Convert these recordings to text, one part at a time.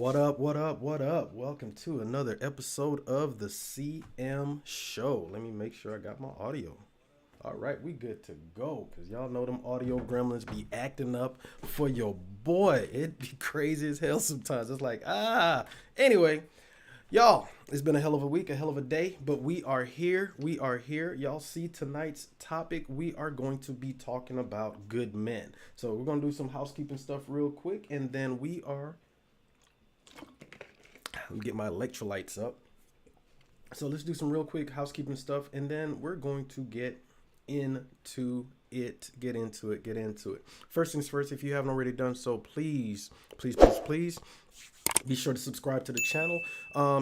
What up, what up, what up? Welcome to another episode of the CM Show. Let me make sure I got my audio. All right, we good to go, because y'all know them audio gremlins be acting up for your boy. It be crazy as hell sometimes. It's like, Anyway, y'all, it's been a hell of a week, a hell of a day, but we are here. We are here. Y'all see tonight's topic. We are going to be talking about good men. So we're going to do some housekeeping stuff real quick, and then we are... Let me get my electrolytes up. So let's do some real quick housekeeping stuff, and then we're going to get into it. First things first, if you haven't already done so, please be sure to subscribe to the channel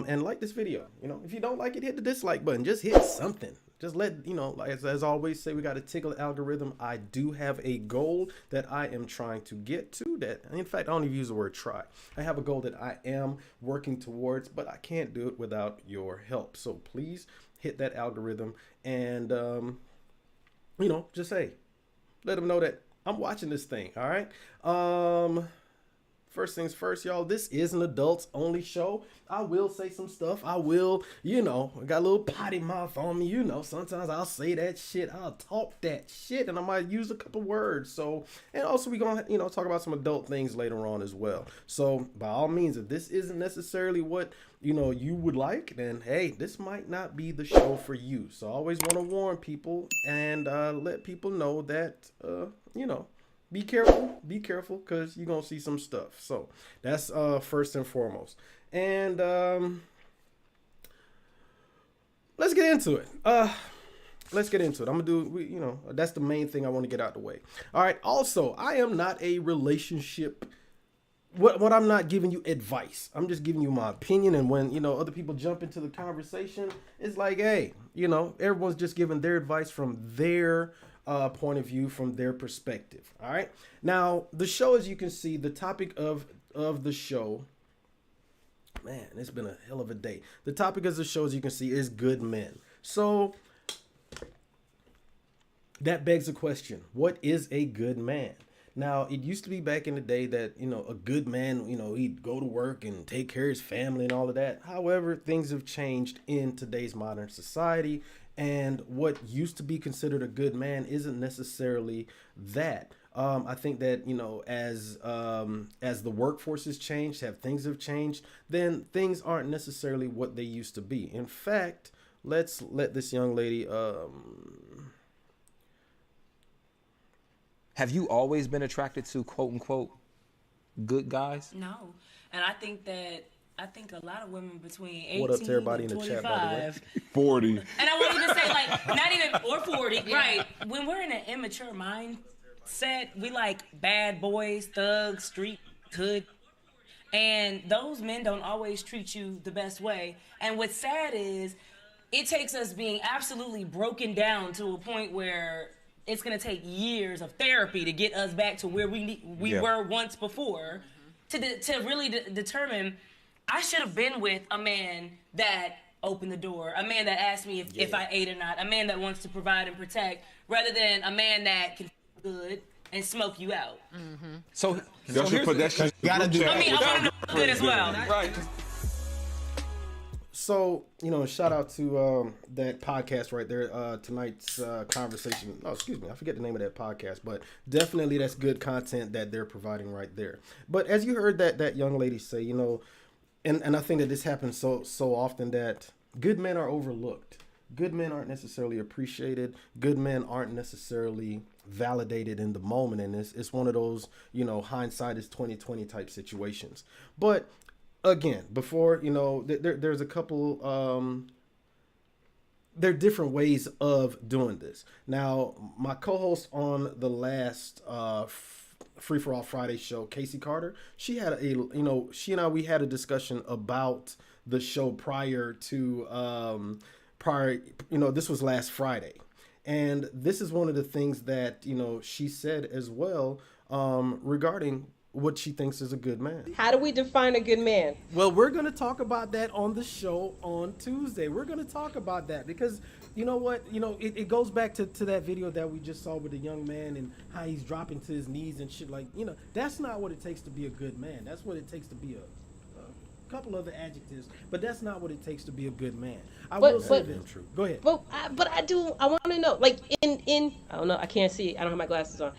and like this video. You know, if you don't like it, hit the dislike button. Just hit something. Just let, you know, as I always say, we got to tickle the algorithm. I do have a goal that I am trying to get to that. In fact, I don't even use the word try. I have a goal that I am working towards, but I can't do it without your help. So please hit that algorithm and, you know, just say, let them know that I'm watching this thing. All right. First things first, y'all, this is an adults only show. I will say some stuff. I will, you know, I got a little potty mouth on me. You know, sometimes I'll say that shit. I'll talk that shit, and I might use a couple words. So, and also we gonna, you know, talk about some adult things later on as well. So by all means, if this isn't necessarily what, you know, you would like, then hey, this might not be the show for you. So I always want to warn people and let people know that, you know, be careful, because you're going to see some stuff. So that's first and foremost. And let's get into it. I'm going to do, you know, that's the main thing I want to get out the way. All right. Also, I am not a relationship. What I'm not giving you advice. I'm just giving you my opinion. And when, you know, other people jump into the conversation, it's like, hey, you know, everyone's just giving their advice from their point of view, from their perspective. All right. Now, the show, as you can see, the topic of the show, man, it's been a hell of a day. The topic of the show, as you can see, is good men. So that begs the question, what is a good man? Now, it used to be back in the day that, you know, a good man, you know, he'd go to work and take care of his family and all of that. However, things have changed in today's modern society. And what used to be considered a good man isn't necessarily that. I think that, you know, as the workforce has changed, things have changed, then things aren't necessarily what they used to be. In fact, let's let this young lady. Have you always been attracted to quote unquote good guys? No, and I think a lot of women between 18 what up to everybody and in the 25, chat, by the way? 40. and I wouldn't even say like not even or 40, right? When we're in an immature mindset, we like bad boys, thugs, street hood, and those men don't always treat you the best way. And what's sad is, it takes us being absolutely broken down to a point where it's gonna take years of therapy to get us back to where we were once before, to really determine. I should have been with a man that opened the door, a man that asked me if I ate or not, a man that wants to provide and protect, rather than a man that can good and smoke you out. Mm-hmm. So Gotta do. I mean, I want him to look good as well. Right. So, you know, shout out to that podcast right there, tonight's conversation. Oh, excuse me, I forget the name of that podcast, but definitely that's good content that they're providing right there. But as you heard that young lady say, you know, and I think that this happens so often, that good men are overlooked. Good men aren't necessarily appreciated. Good men aren't necessarily validated in the moment. And it's one of those, you know, hindsight is 20/20 type situations. But again, before, you know, there's a couple, there are different ways of doing this. Now, my co-host on the last Free for All Friday show, Casey Carter, she had we had a discussion about the show prior, you know, this was last Friday. And this is one of the things that, you know, she said as well, regarding what she thinks is a good man. How do we define a good man? Well, we're going to talk about that on the show on Tuesday. We're going to talk about that because, you know what, you know, it goes back to that video that we just saw with the young man and how he's dropping to his knees and shit. Like, you know, that's not what it takes to be a good man. That's what it takes to be couple other adjectives, but that's not what it takes to be a good man. I But will say but this. True. Go ahead. I want to know, like, in I don't know, I can't see, I don't have my glasses on,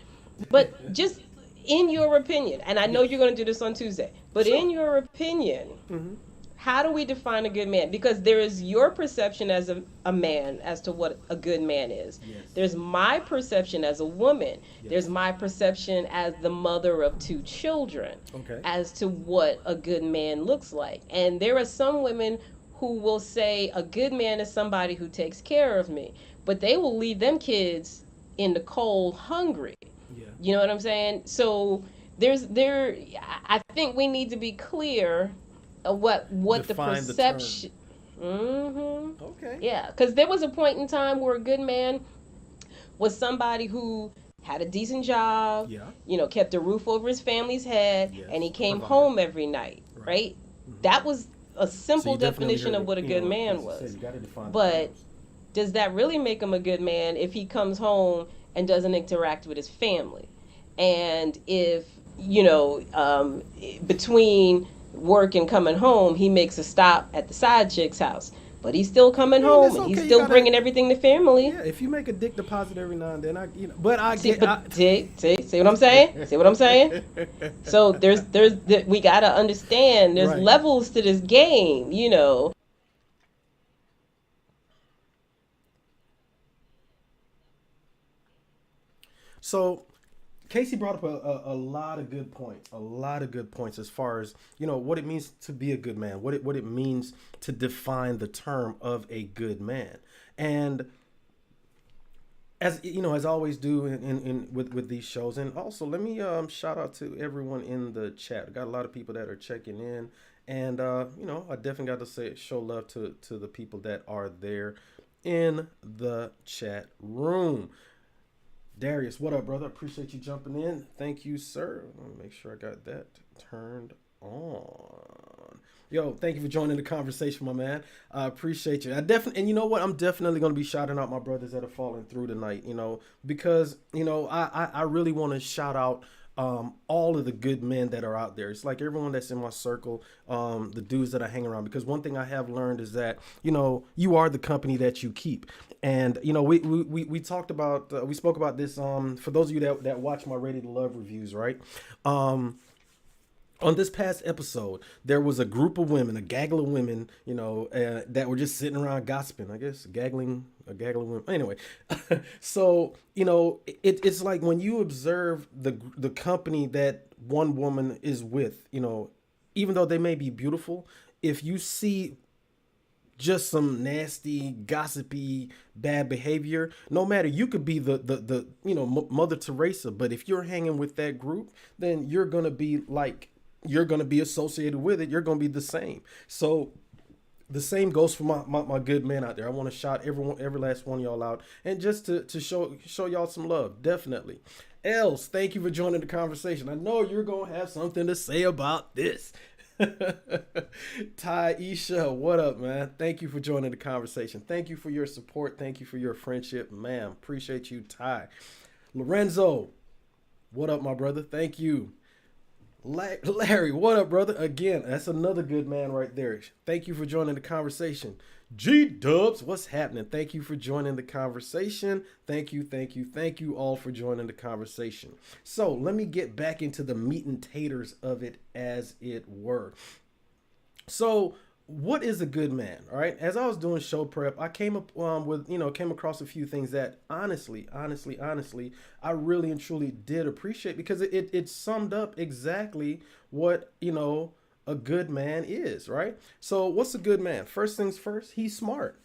but just in your opinion, and I know Yes. you're going to do this on Tuesday, but Sure. in your opinion, Mm-hmm. how do we define a good man? Because there is your perception as a man as to what a good man is. Yes. There's my perception as a woman. Yes. There's my perception as the mother of two children Okay. as to what a good man looks like. And there are some women who will say a good man is somebody who takes care of me, but they will leave them kids in the cold hungry. Yeah. You know what I'm saying? So I think we need to be clear what the Define perception. the Okay. Yeah, because there was a point in time where a good man was somebody who had a decent job, Yeah. kept a roof over his family's head, Yes. and he came Provider. home every night, right? That was a simple you definitely definition heard of what a it, good man as you was. said, you gotta define the But terms. does that really make him a good man if he comes home and doesn't interact with his family? And if, between work and coming home, he makes a stop at the side chick's house, but he's still coming home that's and okay. he's You still gotta- bringing everything to family. Yeah, if you make a dick deposit every now and then, but I See, get. but see what I'm saying? See what I'm saying? So we gotta understand there's Right. levels to this game. So Casey brought up a lot of good points, as far as what it means to be a good man, what it means to define the term of a good man. And as as I always do in with these shows. And also let me shout out to everyone in the chat. I got a lot of people that are checking in, and I definitely got to show love to the people that are there in the chat room. Darius, what up, brother? Appreciate you jumping in. Thank you, sir. Let me make sure I got that turned on. Yo, thank you for joining the conversation, my man. I appreciate you. And you know what? I'm definitely going to be shouting out my brothers that are falling through tonight, because, I really want to shout out all of the good men that are out there. It's like everyone that's in my circle, the dudes that I hang around, because one thing I have learned is that, you are the company that you keep. And, we talked about, we spoke about this, for those of you that watch my Ready to Love reviews, right? On this past episode, there was a group of women, a gaggle of women, that were just sitting around gossiping, I guess, a gaggle of women. Anyway, so, it's like when you observe the company that one woman is with, even though they may be beautiful, if you see just some nasty, gossipy, bad behavior, no matter, you could be the Mother Teresa, but if you're hanging with that group, then you're going to be associated with it. You're going to be the same. So the same goes for my good men out there. I want to shout every last one of y'all out, and just to show y'all some love. Definitely. Els, thank you for joining the conversation. I know you're going to have something to say about this. Ty Isha, what up, man? Thank you for joining the conversation. Thank you for your support. Thank you for your friendship, ma'am. Appreciate you, Ty. Lorenzo, what up, my brother? Thank you. Larry, what up, brother? Again, that's another good man right there. Thank you for joining the conversation. G-Dubs, what's happening? Thank you for joining the conversation. Thank you all for joining the conversation. So let me get back into the meat and taters of it, as it were. So what is a good man? All right. As I was doing show prep, I came up came across a few things that honestly, I really and truly did appreciate, because it summed up exactly what, a good man is, right? So what's a good man? First things first, he's smart.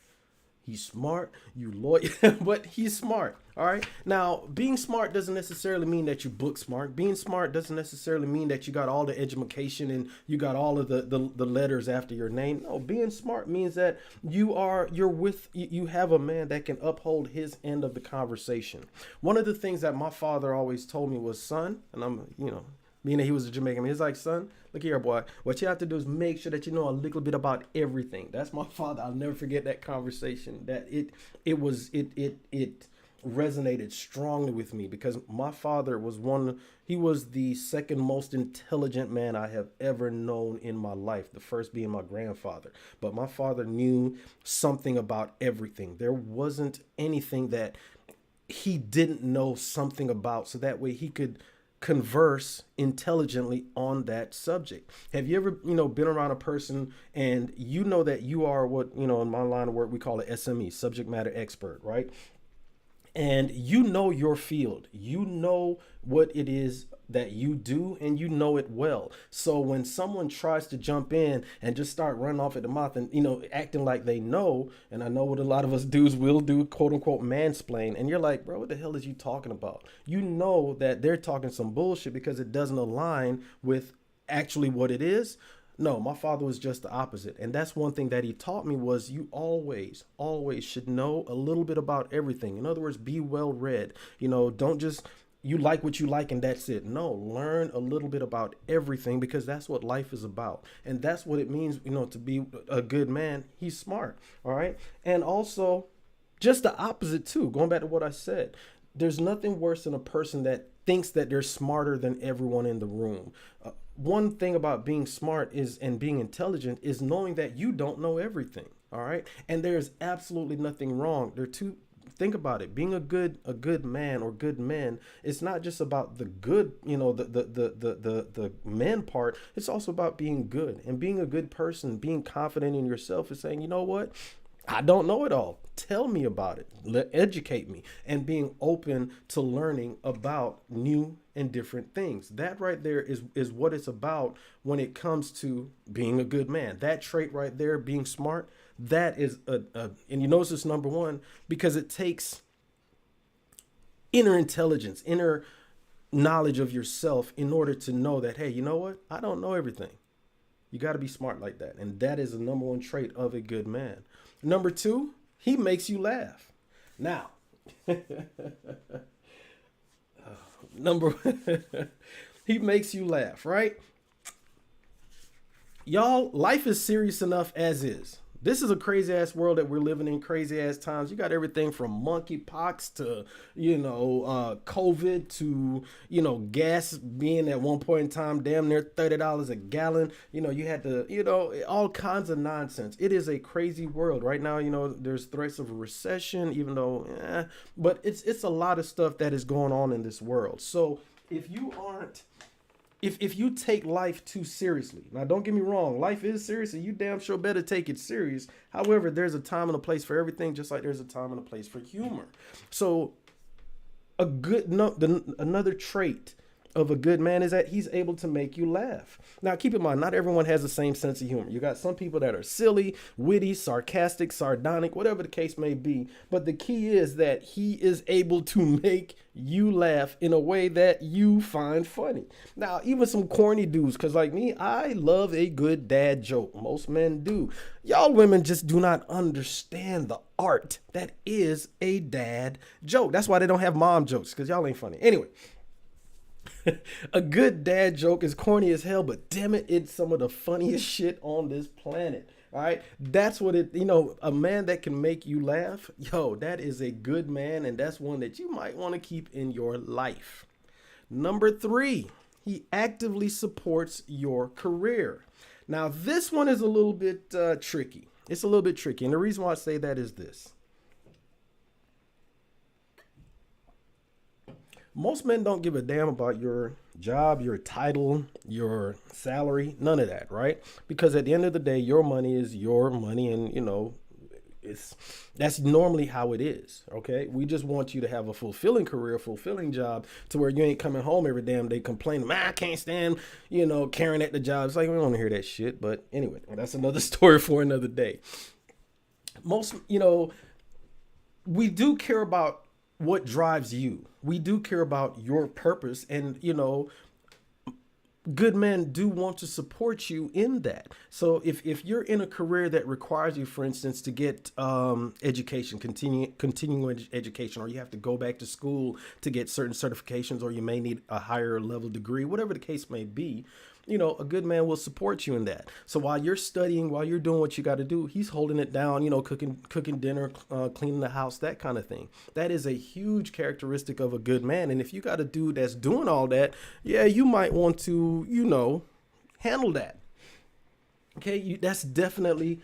He's smart, you loyal, but he's smart. All right. Now, being smart doesn't necessarily mean that you book smart. Being smart doesn't necessarily mean that you got all the education and you got all of the letters after your name. No, being smart means that you have a man that can uphold his end of the conversation. One of the things that my father always told me was, son, and I'm, being that he was a Jamaican, he's like, son, look here, boy. What you have to do is make sure that you know a little bit about everything. That's my father. I'll never forget that conversation. That it resonated strongly with me because my father was he was the second most intelligent man I have ever known in my life, the first being my grandfather. But my father knew something about everything. There wasn't anything that he didn't know something about, so that way he could converse intelligently on that subject. Have you ever, been around a person and you know that you are what, in my line of work, we call it SME, subject matter expert, right? And you know your field, you know what it is that you do, and you know it well. So when someone tries to jump in and just start running off at the mouth and acting like they know, and I know what a lot of us dudes will do, quote unquote mansplain, and you're like, bro, what the hell is you talking about? You know that they're talking some bullshit because it doesn't align with actually what it is. No, my father was just the opposite. And that's one thing that he taught me was you always, always should know a little bit about everything. In other words, be well read. Don't just, you like what you like and that's it. No, learn a little bit about everything because that's what life is about. And that's what it means, to be a good man. He's smart. All right. And also just the opposite too, going back to what I said. There's nothing worse than a person that thinks that they're smarter than everyone in the room. One thing about being smart and being intelligent is knowing that you don't know everything. All right. And there's absolutely nothing wrong. Think about it. Being a good man or good men, it's not just about the good, the men part. It's also about being good and being a good person, being confident in yourself and saying, you know what? I don't know it all. Tell me about it. Educate me, and being open to learning about new and different things. That right there is what it's about when it comes to being a good man. That trait right there, being smart, that is and you notice it's number one because it takes inner intelligence, inner knowledge of yourself in order to know that, hey, you know what? I don't know everything. You got to be smart like that. And that is the number one trait of a good man. Number two, he makes you laugh. Now, he makes you laugh, right? Y'all, life is serious enough as is. This is a crazy ass world that we're living in, crazy ass times. You got everything from monkeypox to, COVID to, gas being at one point in time damn near $30 a gallon. You had to, all kinds of nonsense. It is a crazy world right now. There's threats of a recession, even though, but it's a lot of stuff that is going on in this world. So if you take life too seriously, now don't get me wrong, life is serious and you damn sure better take it serious. However, there's a time and a place for everything, just like there's a time and a place for humor. So another trait of a good man is that he's able to make you laugh. Now, keep in mind, not everyone has the same sense of humor. You got some people that are silly, witty, sarcastic, sardonic, whatever the case may be. But the key is that he is able to make you laugh in a way that you find funny. Now, even some corny dudes, because like me, I love a good dad joke. Most men do. Y'all women just do not understand the art that is a dad joke. That's why they don't have mom jokes, because y'all ain't funny. Anyway. A good dad joke is corny as hell, but damn it, it's some of the funniest shit on this planet. All right. That's what a man that can make you laugh. That is a good man. And that's one that you might want to keep in your life. Number three, he actively supports your career. Now, this one is a little bit tricky. It's a little bit tricky. And the reason why I say that is this. Most men don't give a damn about your job, your title, your salary, none of that, right? Because at the end of the day, your money is your money, and that's normally how it is. Okay, we just want you to have a fulfilling career, fulfilling job, to where you ain't coming home every damn day complaining, man, I can't stand, carrying at the job. It's like, we don't want to hear that shit. But anyway, that's another story for another day. Most, we do care about what drives you. We do care about your purpose, and good men do want to support you in that. So if you're in a career that requires you, for instance, to get education, continuing education, or you have to go back to school to get certain certifications, or you may need a higher level degree, whatever the case may be, a good man will support you in that. So while you're studying, while you're doing what you got to do, he's holding it down, cooking dinner, cleaning the house, that kind of thing. That is a huge characteristic of a good man. And if you got a dude that's doing all that, yeah, you might want to, handle that. Okay, that's definitely,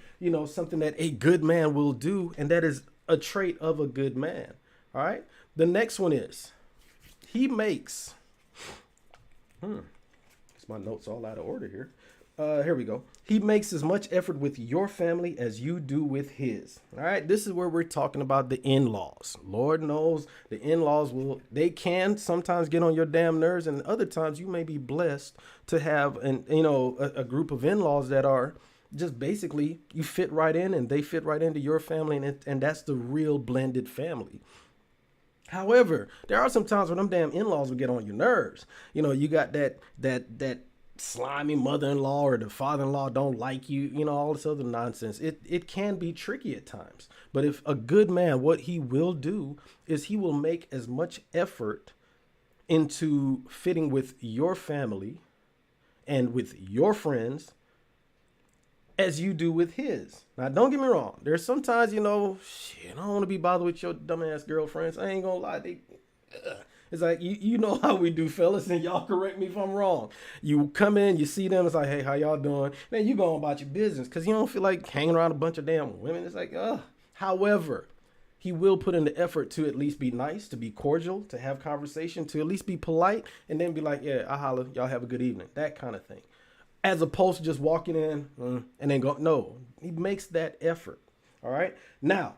something that a good man will do, and that is a trait of a good man. All right. The next one is he makes. My notes all out of order here. Here we go. He makes as much effort with your family as you do with his. All right. This is where we're talking about the in-laws. Lord knows the in-laws they can sometimes get on your damn nerves, and other times you may be blessed to have a group of in-laws that are just basically you fit right in and they fit right into your family, and that's the real blended family. However, there are some times when them damn in-laws will get on your nerves. You got that slimy mother-in-law or the father-in-law don't like you, all this other nonsense. It can be tricky at times. But if a good man, what he will do is he will make as much effort into fitting with your family and with your friends as you do with his. Now, don't get me wrong. There's sometimes, I don't want to be bothered with your dumbass girlfriends. I ain't gonna lie. It's like, you know how we do, fellas, and y'all correct me if I'm wrong. You come in, you see them, it's like, hey, how y'all doing? Then you go on about your business because you don't feel like hanging around a bunch of damn women. It's like, ugh. However, he will put in the effort to at least be nice, to be cordial, to have conversation, to at least be polite, and then be like, yeah, I holla, y'all have a good evening. That kind of thing. As opposed to just walking in and then go, no, he makes that effort. All right. Now,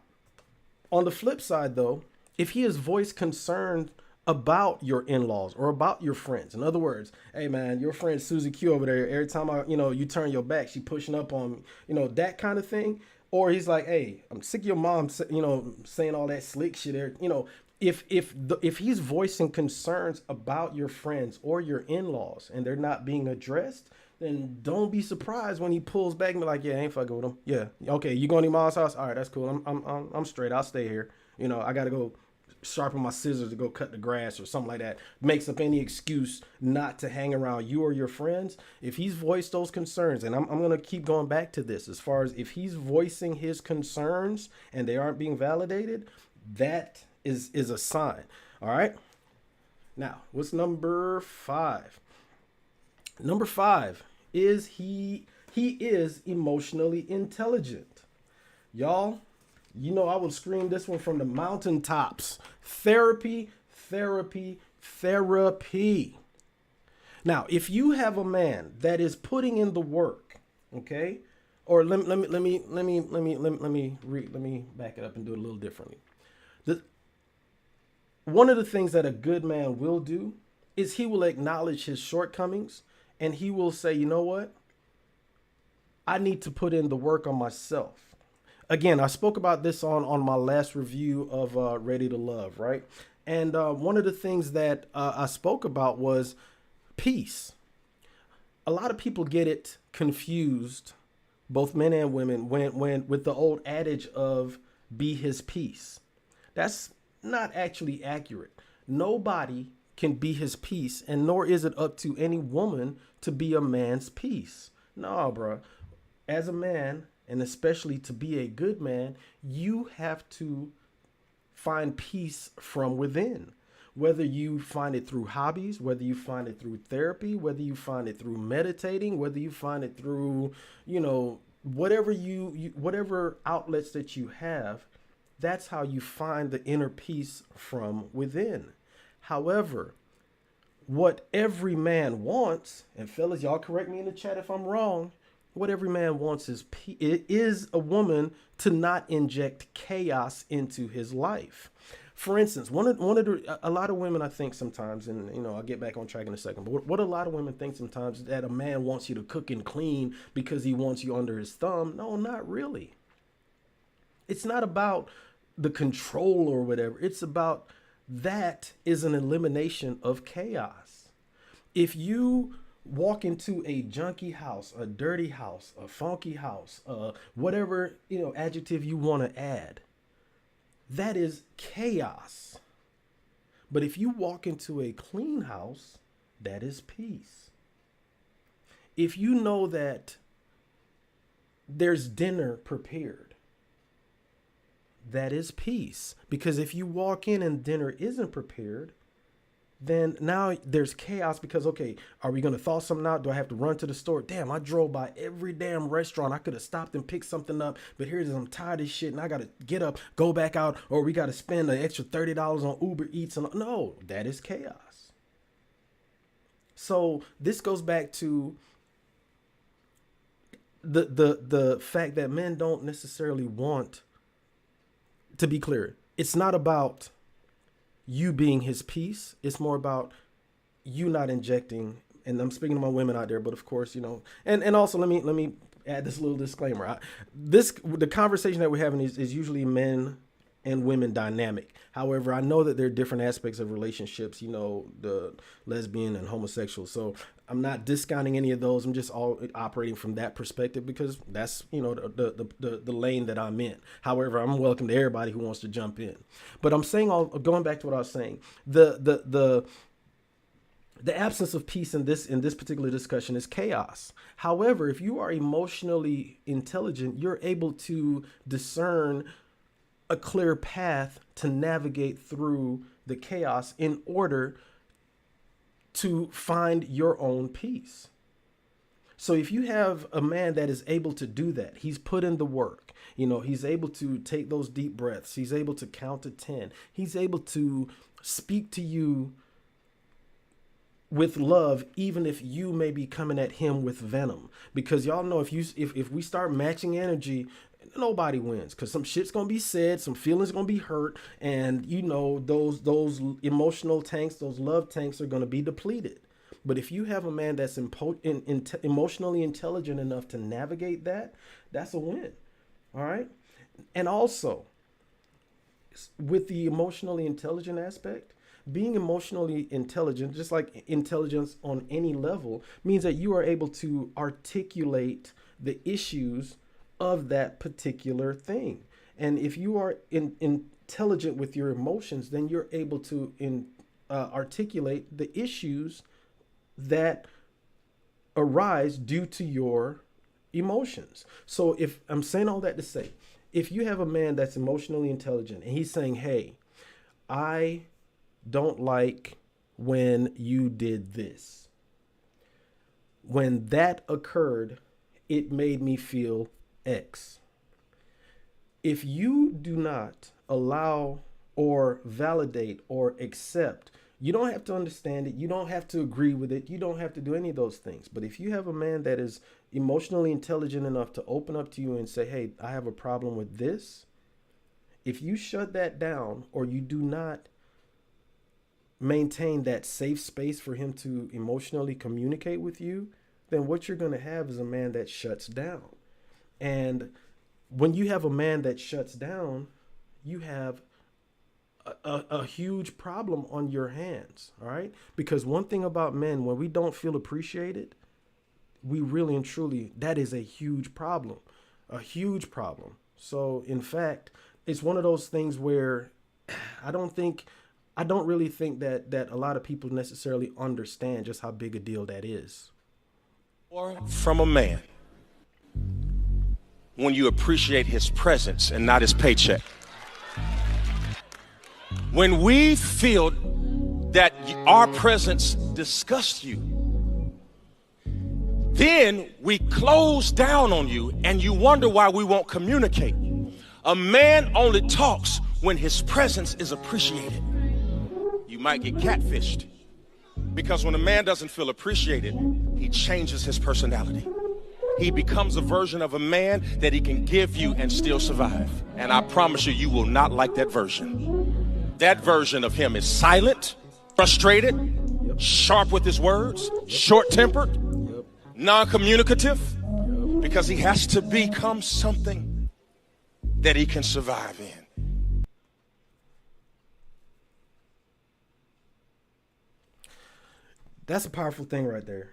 on the flip side, though, if he is voiced concerned about your in-laws or about your friends, in other words, hey, man, your friend Susie Q over there, every time you turn your back, she pushing up on, that kind of thing. Or he's like, hey, I'm sick of your mom, saying all that slick shit there. If he's voicing concerns about your friends or your in-laws and they're not being addressed, then don't be surprised when he pulls back and be like, yeah, I ain't fucking with him. Yeah. Okay. You going to your mom's house? All right. That's cool. I'm straight. I'll stay here. I got to go sharpen my scissors to go cut the grass or something like that. Makes up any excuse not to hang around you or your friends. If he's voiced those concerns, and I'm going to keep going back to this, as far as if he's voicing his concerns and they aren't being validated, that is a sign. All right. Now, what's number 5? Number 5 is he is emotionally intelligent. Y'all, I will scream this one from the mountaintops. Therapy, therapy, therapy. Now, if you have a man that is putting in the work, okay? Or let me back it up and do it a little differently. One of the things that a good man will do is he will acknowledge his shortcomings. And he will say, you know what? I need to put in the work on myself. Again, I spoke about this on my last review of Ready to Love, right? And one of the things that I spoke about was peace. A lot of people get it confused, both men and women, when with the old adage of be his peace. That's not actually accurate. Nobody can be his peace, and nor is it up to any woman to be a man's peace. No, bro. As a man, and especially to be a good man, you have to find peace from within. Whether you find it through hobbies, whether you find it through therapy, whether you find it through meditating, whether you find it through, whatever outlets that you have, that's how you find the inner peace from within. However, what every man wants, and fellas, y'all correct me in the chat if I'm wrong, what every man wants is a woman to not inject chaos into his life. For instance, a lot of women, I think sometimes, and I'll get back on track in a second, but what a lot of women think sometimes is that a man wants you to cook and clean because he wants you under his thumb. No, not really. It's not about the control or whatever. It's about that is an elimination of chaos. If you walk into a junky house, a dirty house, a funky house, whatever adjective you want to add, that is chaos. But if you walk into a clean house, that is peace. if you know that there's dinner prepared, that is peace. Because if you walk in and dinner isn't prepared, then now there's chaos because, okay, are we going to thaw something out? Do I have to run to the store? Damn, I drove by every damn restaurant. I could have stopped and picked something up, but here's I'm tired of shit and I got to get up, go back out, or we got to spend an extra $30 on Uber Eats. And no, that is chaos. So this goes back to the fact that men don't necessarily want, to be clear, it's not about you being his peace. It's more about you not injecting, and I'm speaking to my women out there, but of course, and also let me add this little disclaimer. The conversation that we're having is usually men and women dynamic. However, I know that there are different aspects of relationships, the lesbian and homosexual. So I'm not discounting any of those. I'm just all operating from that perspective because that's, the lane that I'm in. However, I'm welcome to everybody who wants to jump in. But I'm saying, going back to what I was saying, the absence of peace in this particular discussion is chaos. However, if you are emotionally intelligent, you're able to discern a clear path to navigate through the chaos in order to find your own peace. So if you have a man that is able to do that, he's put in the work, he's able to take those deep breaths. He's able to count to 10. He's able to speak to you with love, even if you may be coming at him with venom, because y'all know if we start matching energy, nobody wins, because some shit's gonna be said, some feelings gonna be hurt, and those emotional tanks, those love tanks are gonna be depleted. But if you have a man that's emotionally intelligent enough to navigate that, that's a win. All right. And also with the emotionally intelligent aspect, being emotionally intelligent, just like intelligence on any level, means that you are able to articulate the issues of that particular thing. And if you are intelligent with your emotions, then you're able to articulate the issues that arise due to your emotions. So if I'm saying all that to say, if you have a man that's emotionally intelligent and he's saying, hey, I don't like when you did this. When that occurred, it made me feel X. If you do not allow or validate or accept, you don't have to understand it. You don't have to agree with it. You don't have to do any of those things. But if you have a man that is emotionally intelligent enough to open up to you and say, hey, I have a problem with this. If you shut that down or you do not maintain that safe space for him to emotionally communicate with you, then what you're going to have is a man that shuts down. And when you have a man that shuts down, you have a huge problem on your hands. All right. Because one thing about men, when we don't feel appreciated, we really and truly, that is a huge problem, a huge problem. So in fact, it's one of those things where I don't really think that a lot of people necessarily understand just how big a deal that is. Or from a man when you appreciate his presence and not his paycheck. When we feel that our presence disgusts you, then we close down on you and you wonder why we won't communicate. A man only talks when his presence is appreciated. You might get catfished because when a man doesn't feel appreciated, he changes his personality. He becomes a version of a man that he can give you and still survive. And I promise you, you will not like that version. That version of him is silent, frustrated, sharp with his words, short-tempered, non-communicative, because he has to become something that he can survive in. That's a powerful thing right there.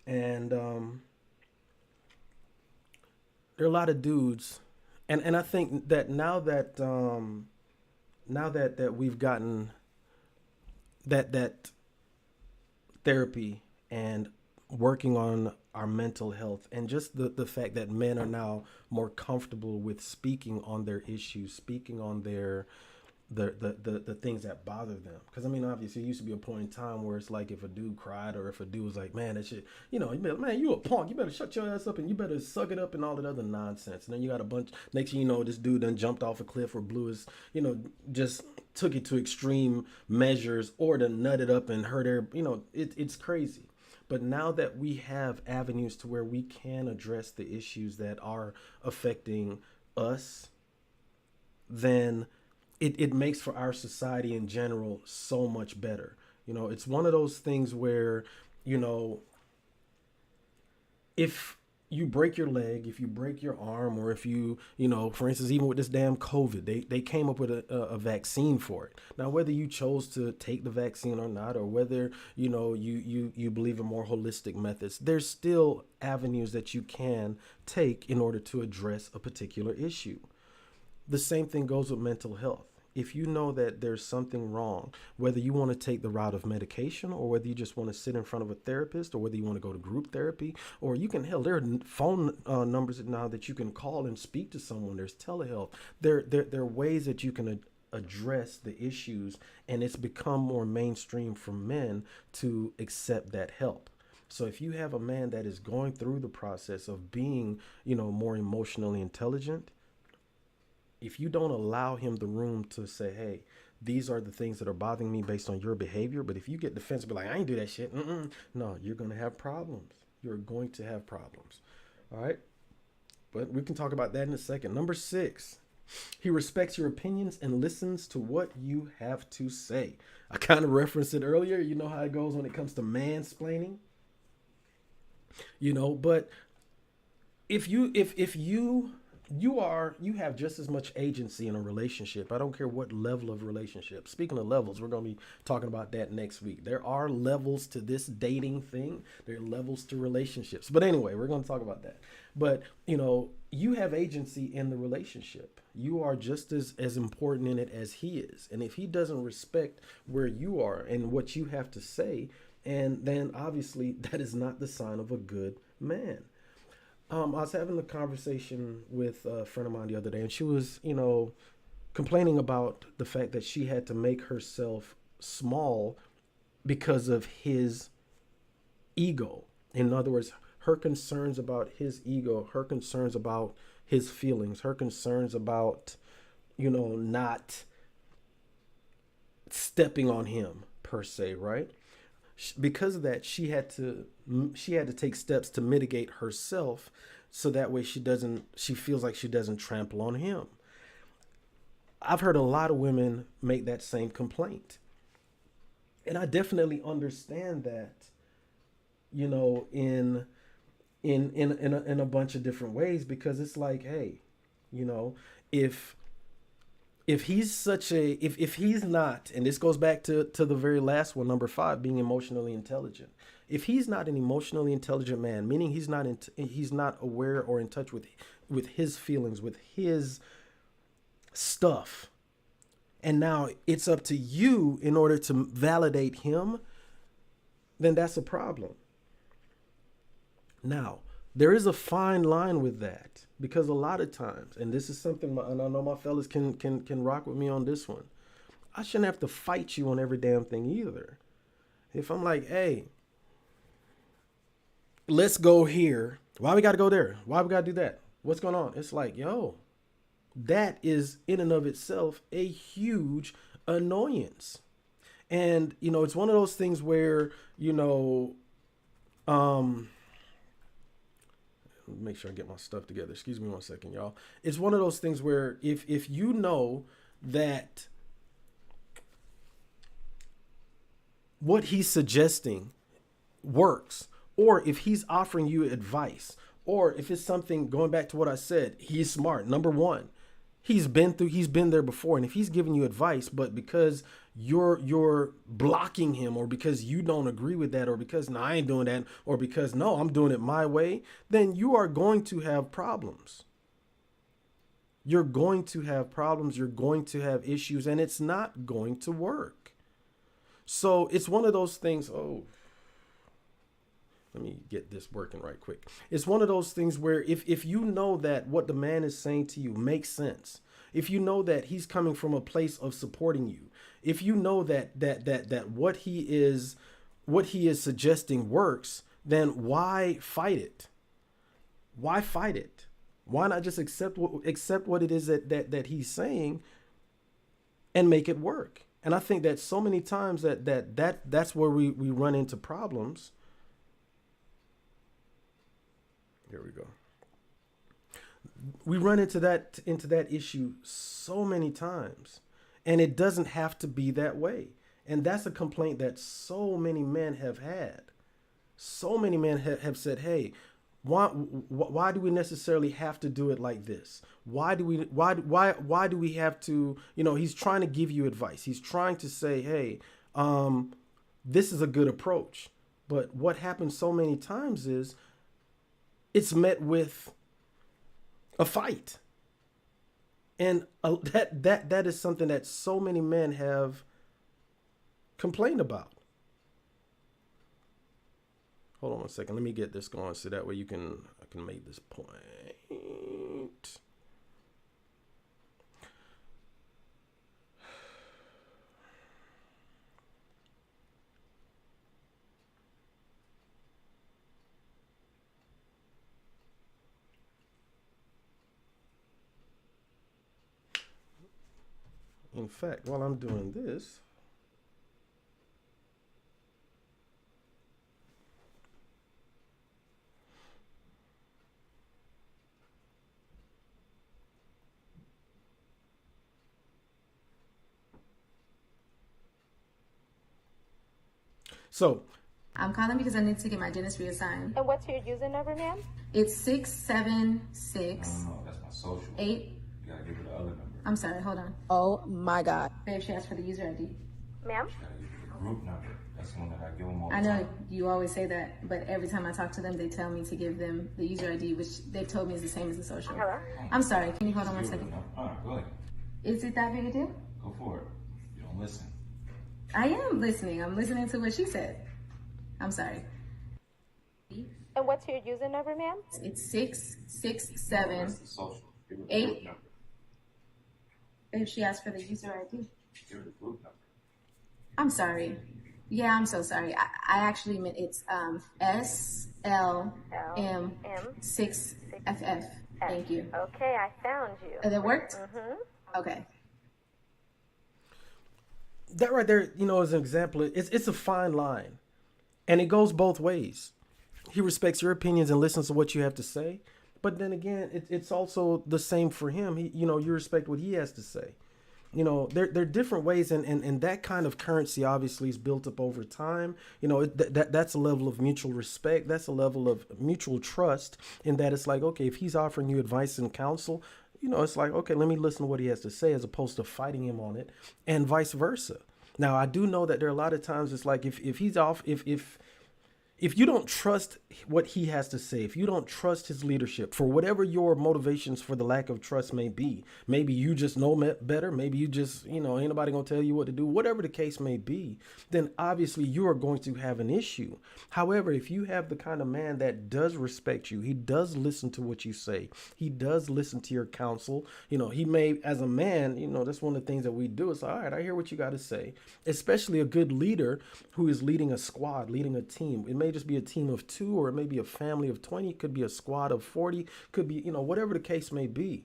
And there are a lot of dudes, and I think that now that we've gotten that therapy and working on our mental health, and just the fact that men are now more comfortable with speaking on their issues, speaking on their the things that bother them. Because I mean, obviously, it used to be a point in time where it's like if a dude cried, or if a dude was like, man, that shit, you know, man, you a punk, you better shut your ass up and you better suck it up and all that other nonsense. And then you got a bunch, next thing you know, this dude done jumped off a cliff or blew his, you know, just took it to extreme measures, or to nut it up and hurt her, you know, it's crazy. But now that we have avenues to where we can address the issues that are affecting us, then it makes for our society in general so much better. You know, it's one of those things where, you know, if you break your leg, if you break your arm, or if you know, for instance, even with this damn COVID, they came up with a vaccine for it. Now, whether you chose to take the vaccine or not, or whether, you know, you believe in more holistic methods, there's still avenues that you can take in order to address a particular issue. The same thing goes with mental health. If you know that there's something wrong, whether you want to take the route of medication, or whether you just want to sit in front of a therapist, or whether you want to go to group therapy, or you can, hell, there are phone numbers now that you can call and speak to someone. There's telehealth. There are ways that you can address the issues, and it's become more mainstream for men to accept that help. So if you have a man that is going through the process of being, you know, more emotionally intelligent, if you don't allow him the room to say, hey, these are the things that are bothering me based on your behavior. But if you get defensive, be like, I ain't do that shit. No, you're going to have problems. You're going to have problems. All right. But we can talk about that in a second. Number 6, he respects your opinions and listens to what you have to say. I kind of referenced it earlier. You know how it goes when it comes to mansplaining, you know, but if you have just as much agency in a relationship. I don't care what level of relationship. Speaking of levels, we're going to be talking about that next week. There are levels to this dating thing. There are levels to relationships. But anyway, we're going to talk about that. But, you know, you have agency in the relationship. You are just as important in it as he is. And if he doesn't respect where you are and what you have to say, and then obviously that is not the sign of a good man. I was having a conversation with a friend of mine the other day, and she was, you know, complaining about the fact that she had to make herself small because of his ego. In other words, her concerns about his ego, her concerns about his feelings, her concerns about, you know, not stepping on him per se, right? Because of that, she had to take steps to mitigate herself, so that way she feels like she doesn't trample on him. I've heard a lot of women make that same complaint, and I definitely understand that, you know, in a bunch of different ways, because it's like, hey, you know, if he's if he's not, and this goes back to the very last one, number 5, being emotionally intelligent. If he's not an emotionally intelligent man, meaning he's not aware or in touch with his feelings, with his stuff, and now it's up to you in order to validate him, then that's a problem. Now, there is a fine line with that, because a lot of times, and this is something, and I know my fellas can rock with me on this one, I shouldn't have to fight you on every damn thing either. If I'm like, hey, let's go here, why we got to go there? Why we got to do that? What's going on? It's like, yo, that is in and of itself a huge annoyance. And, you know, it's one of those things where, you know, make sure I get my stuff together. Excuse me one second, y'all. It's one of those things where if you know that what he's suggesting works, or if he's offering you advice, or if it's something, going back to what I said, he's smart. Number 1, he's been there before. And if he's giving you advice, but because you're blocking him, or because you don't agree with that, or because, no, I ain't doing that, or because, no, I'm doing it my way, then you are going to have problems. You're going to have problems. You're going to have issues, and it's not going to work. So it's one of those things. Oh, let me get this working right quick. It's one of those things where if you know that what the man is saying to you makes sense, if you know that he's coming from a place of supporting you, if you know that what he is suggesting works, then why fight it? Why fight it? Why not just accept what it is that he's saying and make it work? And I think that so many times that's where we run into problems. Here we go. We run into that issue so many times, and it doesn't have to be that way. And that's a complaint that so many men have had. So many men have said, "Hey, why do we necessarily have to do it like this? Why do we have to, he's trying to give you advice. He's trying to say, hey, this is a good approach. But what happens so many times is it's met with a fight. And that is something that so many men have complained about. Hold on one second. Let me get this going so that way I can make this point. In fact, while I'm doing this, so I'm calling because I need to get my dentist reassigned. And what's your user number, ma'am? It's 676. No, that's my social. 8. You gotta give her the other number. I'm sorry, hold on. Oh my God. Babe, she asked for the user ID. Ma'am? You gotta give her the group number. That's the one that I give them all the I know time. you always say that, but every time I talk to them, they tell me to give them the user ID, which they've told me is the same as the social. Hello? I'm sorry, can you hold on one Give her second? the number. All right, go ahead. Is it that big a deal? Go for it. You don't listen. I am listening. I'm listening to what she said. I'm sorry. And what's your user number, ma'am? It's 667. That's the social. Give her the 8. group number. Babe, she asked for the user ID. Give her the group number. I'm sorry. Yeah, I'm so sorry. I actually meant it's SLM6FF. Thank you. Okay, I found you. That worked? Mm-hmm. Okay. that right there, is an example. It's a fine line, and it goes both ways. He respects your opinions and listens to what you have to say, but then again, it's also the same for him. You respect what he has to say. There are different ways, and that kind of currency obviously is built up over time. That's a level of mutual respect. That's a level of mutual trust, in that it's like, okay, if he's offering you advice and counsel, it's like, okay, let me listen to what he has to say, as opposed to fighting him on it, and vice versa. Now, I do know that there are a lot of times it's like, if he's off, if you don't trust what he has to say, if you don't trust his leadership, for whatever your motivations for the lack of trust may be, maybe you just know better, maybe you just, ain't nobody gonna tell you what to do, whatever the case may be, then obviously you are going to have an issue. However, if you have the kind of man that does respect you, he does listen to what you say, he does listen to your counsel, he may, as a man, that's one of the things that we do. It's like, all right, I hear what you got to say, especially a good leader who is leading a squad, leading a team. It may just be a team of 2, or it may be a family of 20, it could be a squad of 40, could be, whatever the case may be.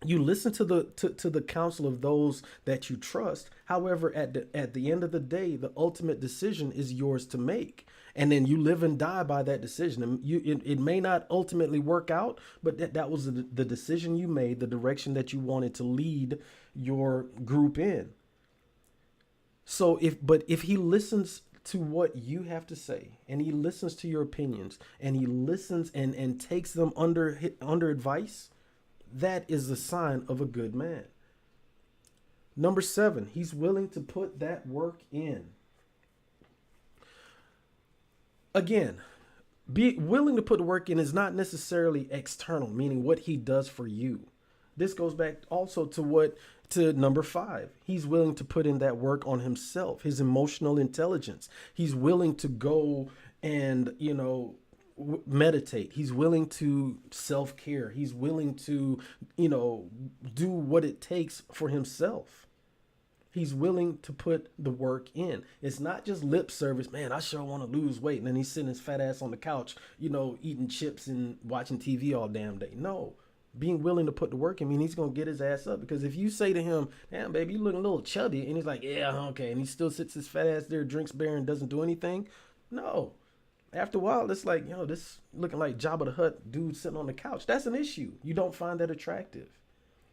You listen to the counsel of those that you trust. However, at the end of the day, the ultimate decision is yours to make, and then you live and die by that decision. And it may not ultimately work out, but that was the decision you made, the direction that you wanted to lead your group in. So if he listens to what you have to say, and he listens to your opinions, and he listens and takes them under advice, that is the sign of a good man. Number 7, he's willing to put that work in. Again, be willing to put the work in is not necessarily external, meaning what he does for you. This goes back also to number 5. He's willing to put in that work on himself, his emotional intelligence. He's willing to go and, you know, meditate. He's willing to self-care. He's willing to, you know, do what it takes for himself. He's willing to put the work in. It's not just lip service. Man, I sure want to lose weight. And then he's sitting his fat ass on the couch, you know, eating chips and watching TV all damn day. No, being willing to put the work in, I mean, he's going to get his ass up. Because if you say to him, damn, baby, you looking a little chubby. And he's like, yeah, okay. And he still sits his fat ass there, drinks beer and doesn't do anything. No. After a while, it's like, yo, this looking like Jabba the Hutt dude sitting on the couch. That's an issue. You don't find that attractive.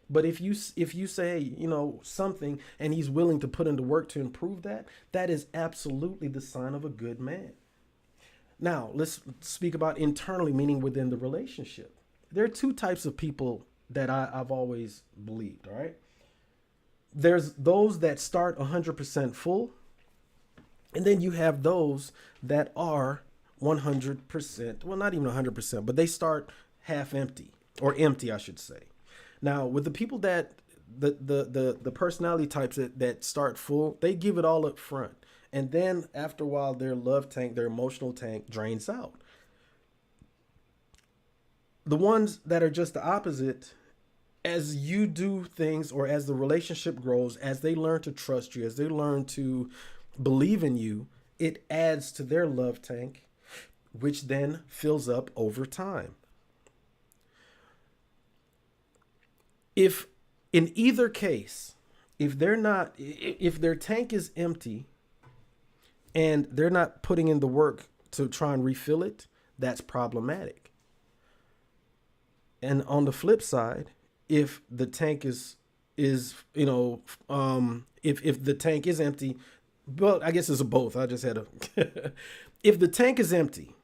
But if you say, you know, something and he's willing to put into work to improve that, that is absolutely the sign of a good man. Now, let's speak about internally, meaning within the relationship. There are two types of people that I've always believed, all right? There's those that start 100% full, and then you have those that are 100%, well, not even 100%, but they start half empty, or empty, I should say. Now, with the people that the personality types that start full, they give it all up front. And then after a while, their love tank, their emotional tank drains out. The ones that are just the opposite, as you do things or as the relationship grows, as they learn to trust you, as they learn to believe in you, it adds to their love tank, which then fills up over time. If in either case, if their tank is empty and they're not putting in the work to try and refill it, that's problematic. And on the flip side, if the tank is you know, if the tank is empty, well, I guess it's a both. I just had a, if the tank is empty,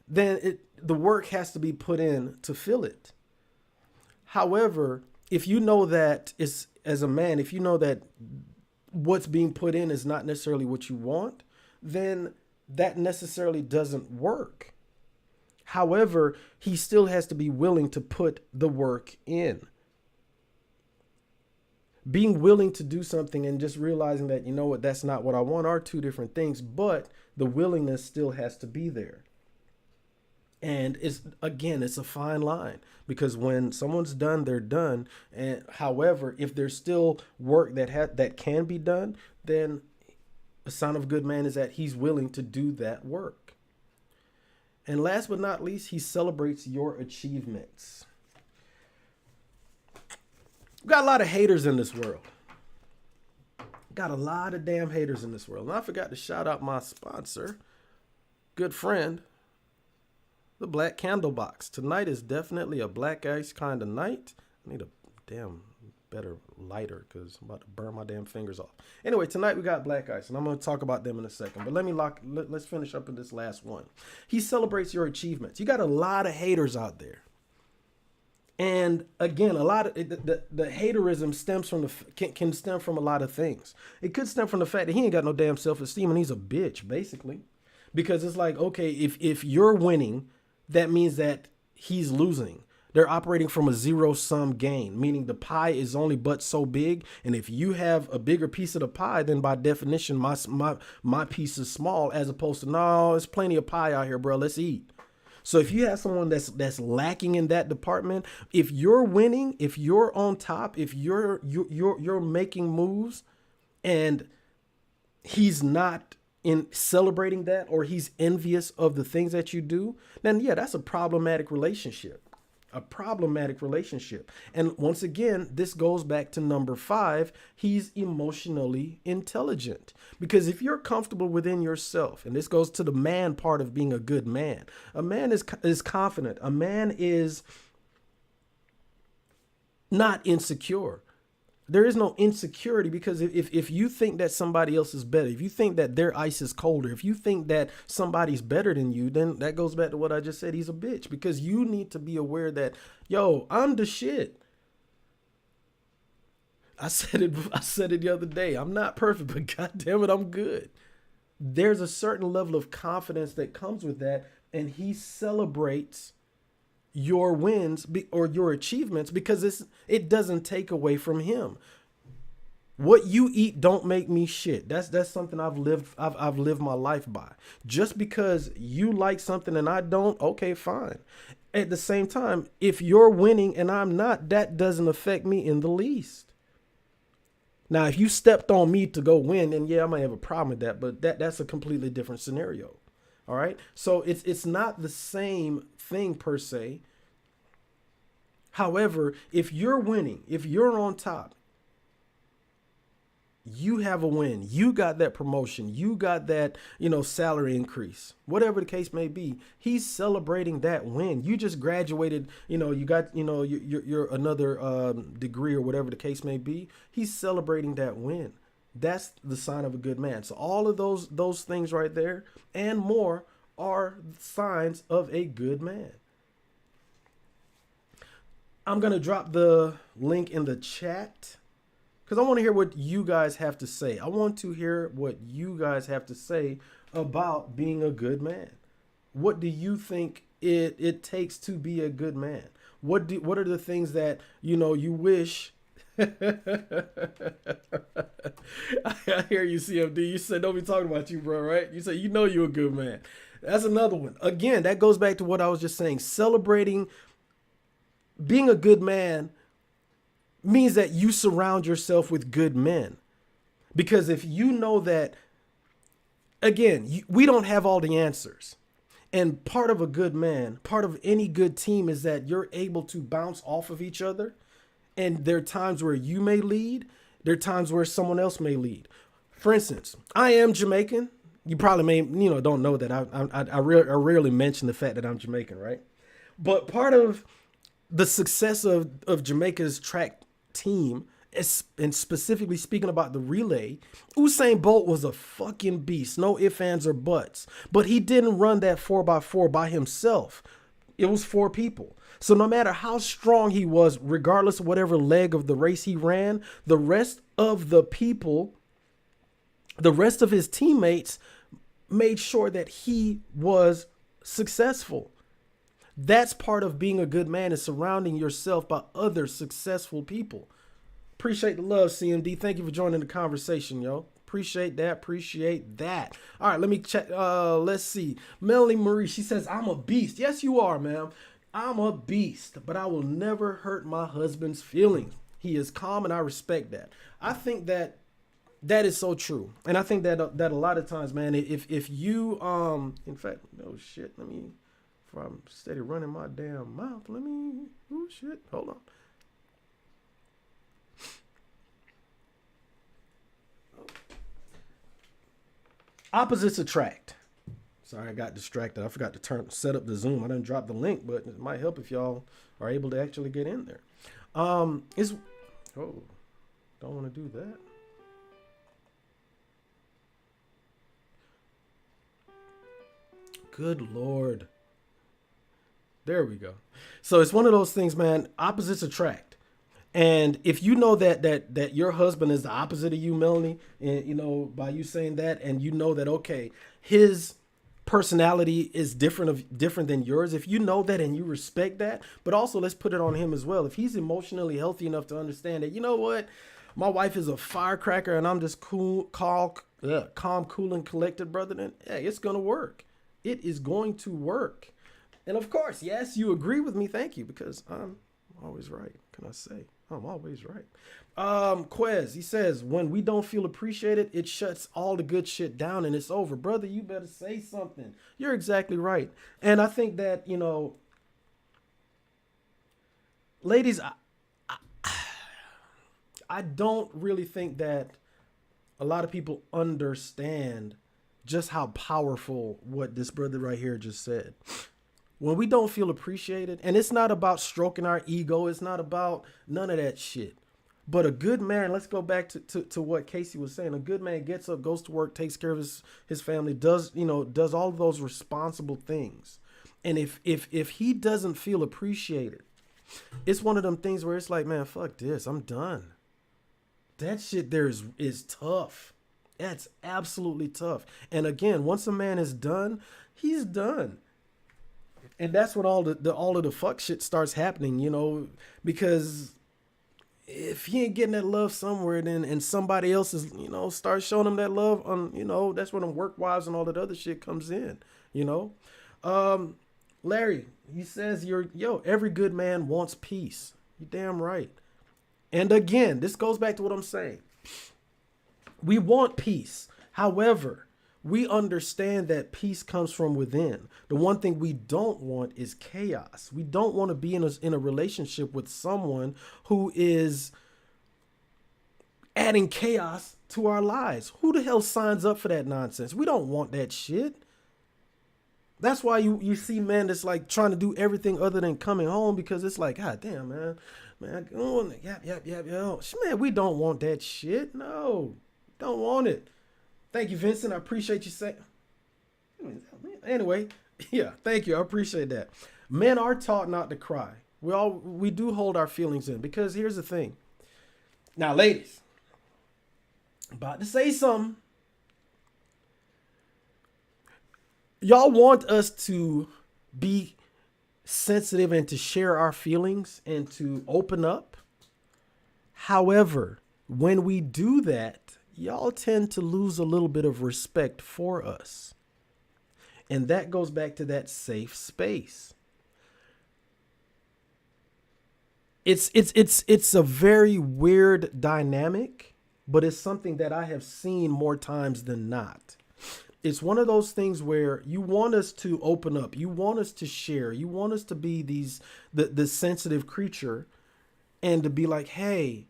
then the work has to be put in to fill it. However, if you know that it's, as a man, if you know that what's being put in is not necessarily what you want, then that necessarily doesn't work. However, he still has to be willing to put the work in. Being willing to do something and just realizing that, you know what, that's not what I want are two different things, but the willingness still has to be there. And it's a fine line, because when someone's done, they're done. And however, if there's still work that can be done, then a sign of a good man is that he's willing to do that work. And last but not least, he celebrates your achievements. We've got a lot of haters in this world. Got a lot of damn haters in this world. And I forgot to shout out my sponsor, good friend, the Black Candle Box. Tonight is definitely a black ice kind of night. I need a damn better lighter because I'm about to burn my damn fingers off. Anyway, tonight we got black ice, and I'm going to talk about them in a second. But let's finish up with this last one. He celebrates your achievements. You got a lot of haters out there. And again, a lot of the haterism stems from can stem from a lot of things. It could stem from the fact that he ain't got no damn self-esteem and he's a bitch, basically. Because it's like, okay, if you're winning, that means that he's losing. They're operating from a zero-sum game, meaning the pie is only but so big. And if you have a bigger piece of the pie, then by definition, my piece is small, as opposed to, no, there's plenty of pie out here, bro. Let's eat. So if you have someone that's lacking in that department, if you're winning, if you're on top, if you're making moves and he's not in celebrating that, or he's envious of the things that you do, then yeah, that's a problematic relationship. And once again, this goes back to number 5. He's emotionally intelligent, because if you're comfortable within yourself, and this goes to the man part of being a good man, a man is confident. A man is not insecure. There is no insecurity, because if you think that somebody else is better, if you think that their ice is colder, if you think that somebody's better than you, then that goes back to what I just said. He's a bitch, because you need to be aware that, yo, I'm the shit. I said it the other day. I'm not perfect, but God damn it, I'm good. There's a certain level of confidence that comes with that, and he celebrates your wins or your achievements, because it doesn't take away from him. What you eat don't make me shit. That's something I've lived my life by. Just because you like something and I don't, okay, fine. At the same time, if you're winning and I'm not, that doesn't affect me in the least. Now, if you stepped on me to go win, then yeah, I might have a problem with that, but that's a completely different scenario. All right. So it's not the same thing per se. However, if you're winning, if you're on top, you have a win. You got that promotion. You got that, salary increase, whatever the case may be. He's celebrating that win. You just graduated, you got, your another degree or whatever the case may be. He's celebrating that win. That's the sign of a good man. So all of those things right there and more are signs of a good man. I'm going to drop the link in the chat because I want to hear what you guys have to say. I want to hear what you guys have to say about being a good man. What do you think it takes to be a good man? What are the things that, you wish? I hear you, CMD. You said, don't be talking about you, bro, right? You said, you're a good man. That's another one. Again, that goes back to what I was just saying. Celebrating being a good man means that you surround yourself with good men. Because if you know that, again, we don't have all the answers. And part of a good man, part of any good team is that you're able to bounce off of each other. And there are times where you may lead. There are times where someone else may lead. For instance, I am Jamaican. You probably may, don't know that. I rarely mention the fact that I'm Jamaican, right? But part of the success of Jamaica's track team, and specifically speaking about the relay, Usain Bolt was a fucking beast. No ifs, ands, or buts. But he didn't run that 4x4 by himself. It was 4 people. So no matter how strong he was, regardless of whatever leg of the race he ran, the rest of the people, the rest of his teammates made sure that he was successful. That's part of being a good man, is surrounding yourself by other successful people. Appreciate the love, CMD. Thank you for joining the conversation, yo. Appreciate that. All right, let me check. Let's see. Melanie Marie, she says, I'm a beast. Yes, you are, ma'am. I'm a beast, but I will never hurt my husband's feelings. He is calm, and I respect that. I think that is so true. And I think that a lot of times, man, if you, in fact, no shit, if I'm steady running my damn mouth, hold on. Opposites attract. Sorry, I got distracted. I forgot to set up the Zoom. I didn't drop the link, but it might help if y'all are able to actually get in there. Don't want to do that. Good Lord. There we go. So it's one of those things, man. Opposites attract. And if you know that your husband is the opposite of you, Melanie, and by you saying that, and that, okay, his personality is different than yours. If you know that and you respect that, but also let's put it on him as well. If he's emotionally healthy enough to understand that, what, my wife is a firecracker and I'm just calm, cool, and collected, brother, then hey, it's gonna work. It is going to work. And of course, yes, you agree with me. Thank you, because I'm always right. Can I say? I'm always right. Quez, he says, when we don't feel appreciated, it shuts all the good shit down and it's over. Brother, you better say something. You're exactly right. And I think that, ladies, I don't really think that a lot of people understand just how powerful what this brother right here just said. When we don't feel appreciated, and it's not about stroking our ego, it's not about none of that shit. But a good man, let's go back to what Casey was saying. A good man gets up, goes to work, takes care of his family, does all of those responsible things. And if he doesn't feel appreciated, it's one of them things where it's like, man, fuck this, I'm done. That shit there is tough. That's absolutely tough. And again, once a man is done, he's done. And that's when all of the fuck shit starts happening, because if he ain't getting that love somewhere, then and somebody else is, start showing him that love on, that's where the work wives and all that other shit comes in, you know. Larry, he says every good man wants peace. You damn right. And again, this goes back to what I'm saying. We want peace. However, we understand that peace comes from within. The one thing we don't want is chaos. We don't want to be in a relationship with someone who is adding chaos to our lives. Who the hell signs up for that nonsense? We don't want that shit. That's why you see men that's like trying to do everything other than coming home, because it's like, God damn, man, man, we don't want that shit. No, don't want it. Thank you, Vincent. I appreciate you saying. Anyway, yeah, thank you. I appreciate that. Men are taught not to cry. We do hold our feelings in, because here's the thing. Now, ladies, about to say something. Y'all want us to be sensitive and to share our feelings and to open up. However, when we do that, y'all tend to lose a little bit of respect for us. And that goes back to that safe space. It's a very weird dynamic, but it's something that I have seen more times than not. It's one of those things where you want us to open up. You want us to share. You want us to be the sensitive creature and to be like, hey,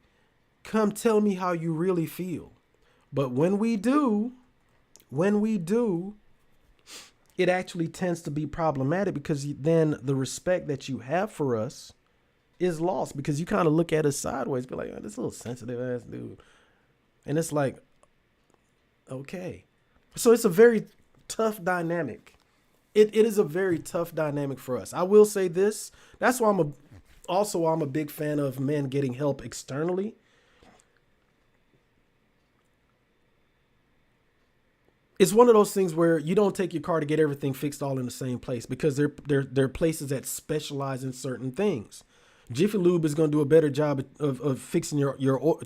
come tell me how you really feel. But when we do, it actually tends to be problematic, because then the respect that you have for us is lost, because you kind of look at us sideways, be like, oh, this little sensitive ass dude. And it's like, okay. So it's a very tough dynamic. It is a very tough dynamic for us. I will say this. That's why I'm a big fan of men getting help externally. It's one of those things where you don't take your car to get everything fixed all in the same place, because they're places that specialize in certain things. Jiffy Lube is going to do a better job of fixing your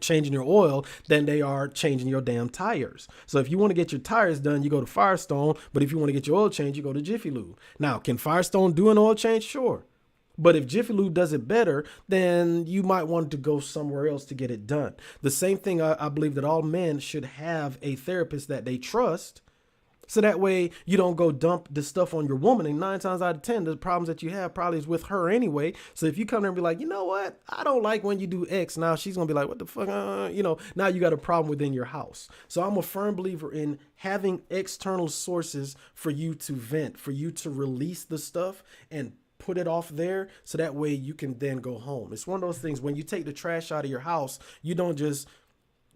changing your oil than they are changing your damn tires. So if you want to get your tires done, you go to Firestone. But if you want to get your oil changed, you go to Jiffy Lube. Now, can Firestone do an oil change? Sure. But if Jiffy Lube does it better, then you might want to go somewhere else to get it done. The same thing, I believe that all men should have a therapist that they trust. So that way you don't go dump the stuff on your woman. And 9 times out of 10, the problems that you have probably is with her anyway. So if you come there and be like, you know what? I don't like when you do X. Now she's going to be like, what the fuck? Now you got a problem within your house. So I'm a firm believer in having external sources for you to vent, for you to release the stuff and put it off there. So that way you can then go home. It's one of those things, when you take the trash out of your house, you don't just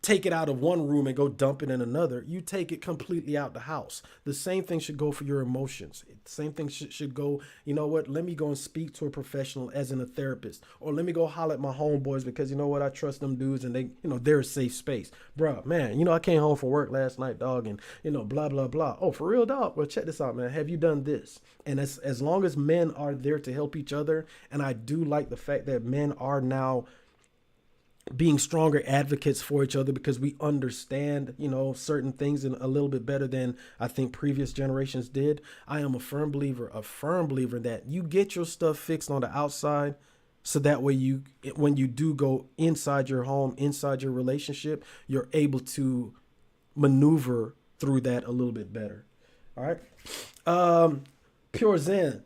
take it out of one room and go dump it in another. You take it completely out the house. The same thing should go for your emotions. The same thing should go, you know what, let me go and speak to a professional as in a therapist, or let me go holler at my homeboys, because you know what, I trust them dudes and they, they're a safe space. Bruh, man, I came home from work last night, dog, and blah, blah, blah. Oh, for real, dog? Well, check this out, man. Have you done this? And as long as men are there to help each other, and I do like the fact that men are now being stronger advocates for each other, because we understand, certain things in a little bit better than I think previous generations did. I am a firm believer that you get your stuff fixed on the outside, so that way when you do go inside your home, inside your relationship, you're able to maneuver through that a little bit better. All right. Pure Zen.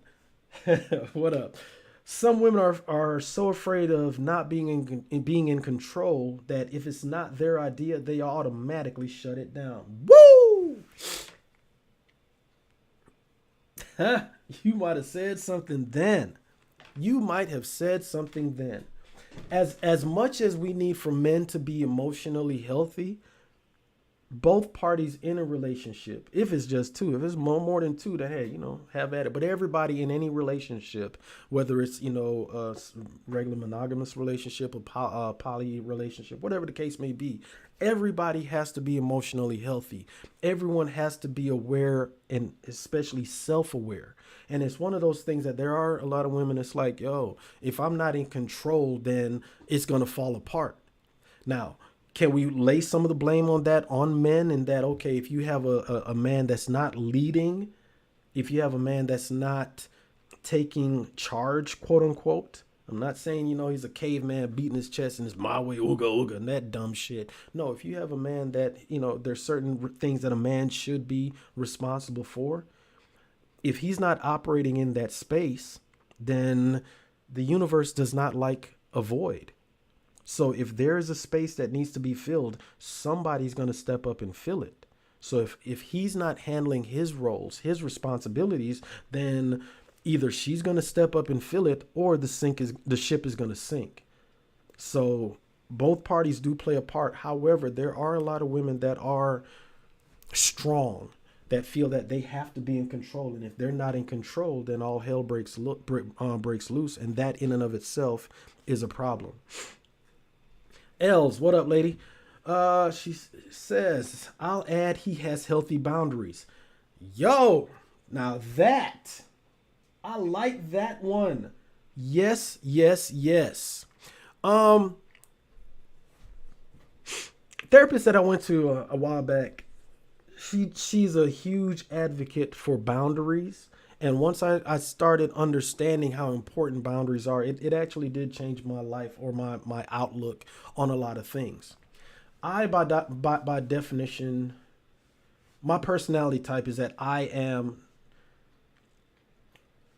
What up? Some women are so afraid of not being in control that if it's not their idea, they automatically shut it down. Woo! You might have said something then. As much as we need for men to be emotionally healthy, both parties in a relationship, if it's just two, if it's more than two, then hey, have at it. But everybody in any relationship, whether it's, a regular monogamous relationship, a poly relationship, whatever the case may be, everybody has to be emotionally healthy. Everyone has to be aware, and especially self-aware. And it's one of those things that there are a lot of women, it's like, yo, if I'm not in control, then it's going to fall apart. Now, can we lay some of the blame on that on men, and that, okay, if you have a man that's not leading, if you have a man that's not taking charge, quote unquote. I'm not saying, he's a caveman beating his chest and it's my way, ooga ooga, and that dumb shit. No, if you have a man that, there's certain things that a man should be responsible for. If he's not operating in that space, then the universe does not like a void. So if there is a space that needs to be filled, somebody's going to step up and fill it. So if he's not handling his roles, his responsibilities, then either she's going to step up and fill it, or the ship is going to sink. So both parties do play a part. However, there are a lot of women that are strong, that feel that they have to be in control, and if they're not in control, then all hell breaks loose, and that in and of itself is a problem. Els, what up, lady? She says, I'll add he has healthy boundaries. Yo, now that, I like that one. Yes, yes, yes. Therapist that I went to a while back, she's a huge advocate for boundaries. And once I started understanding how important boundaries are, it actually did change my life, or my outlook on a lot of things. By definition, my personality type is that I am,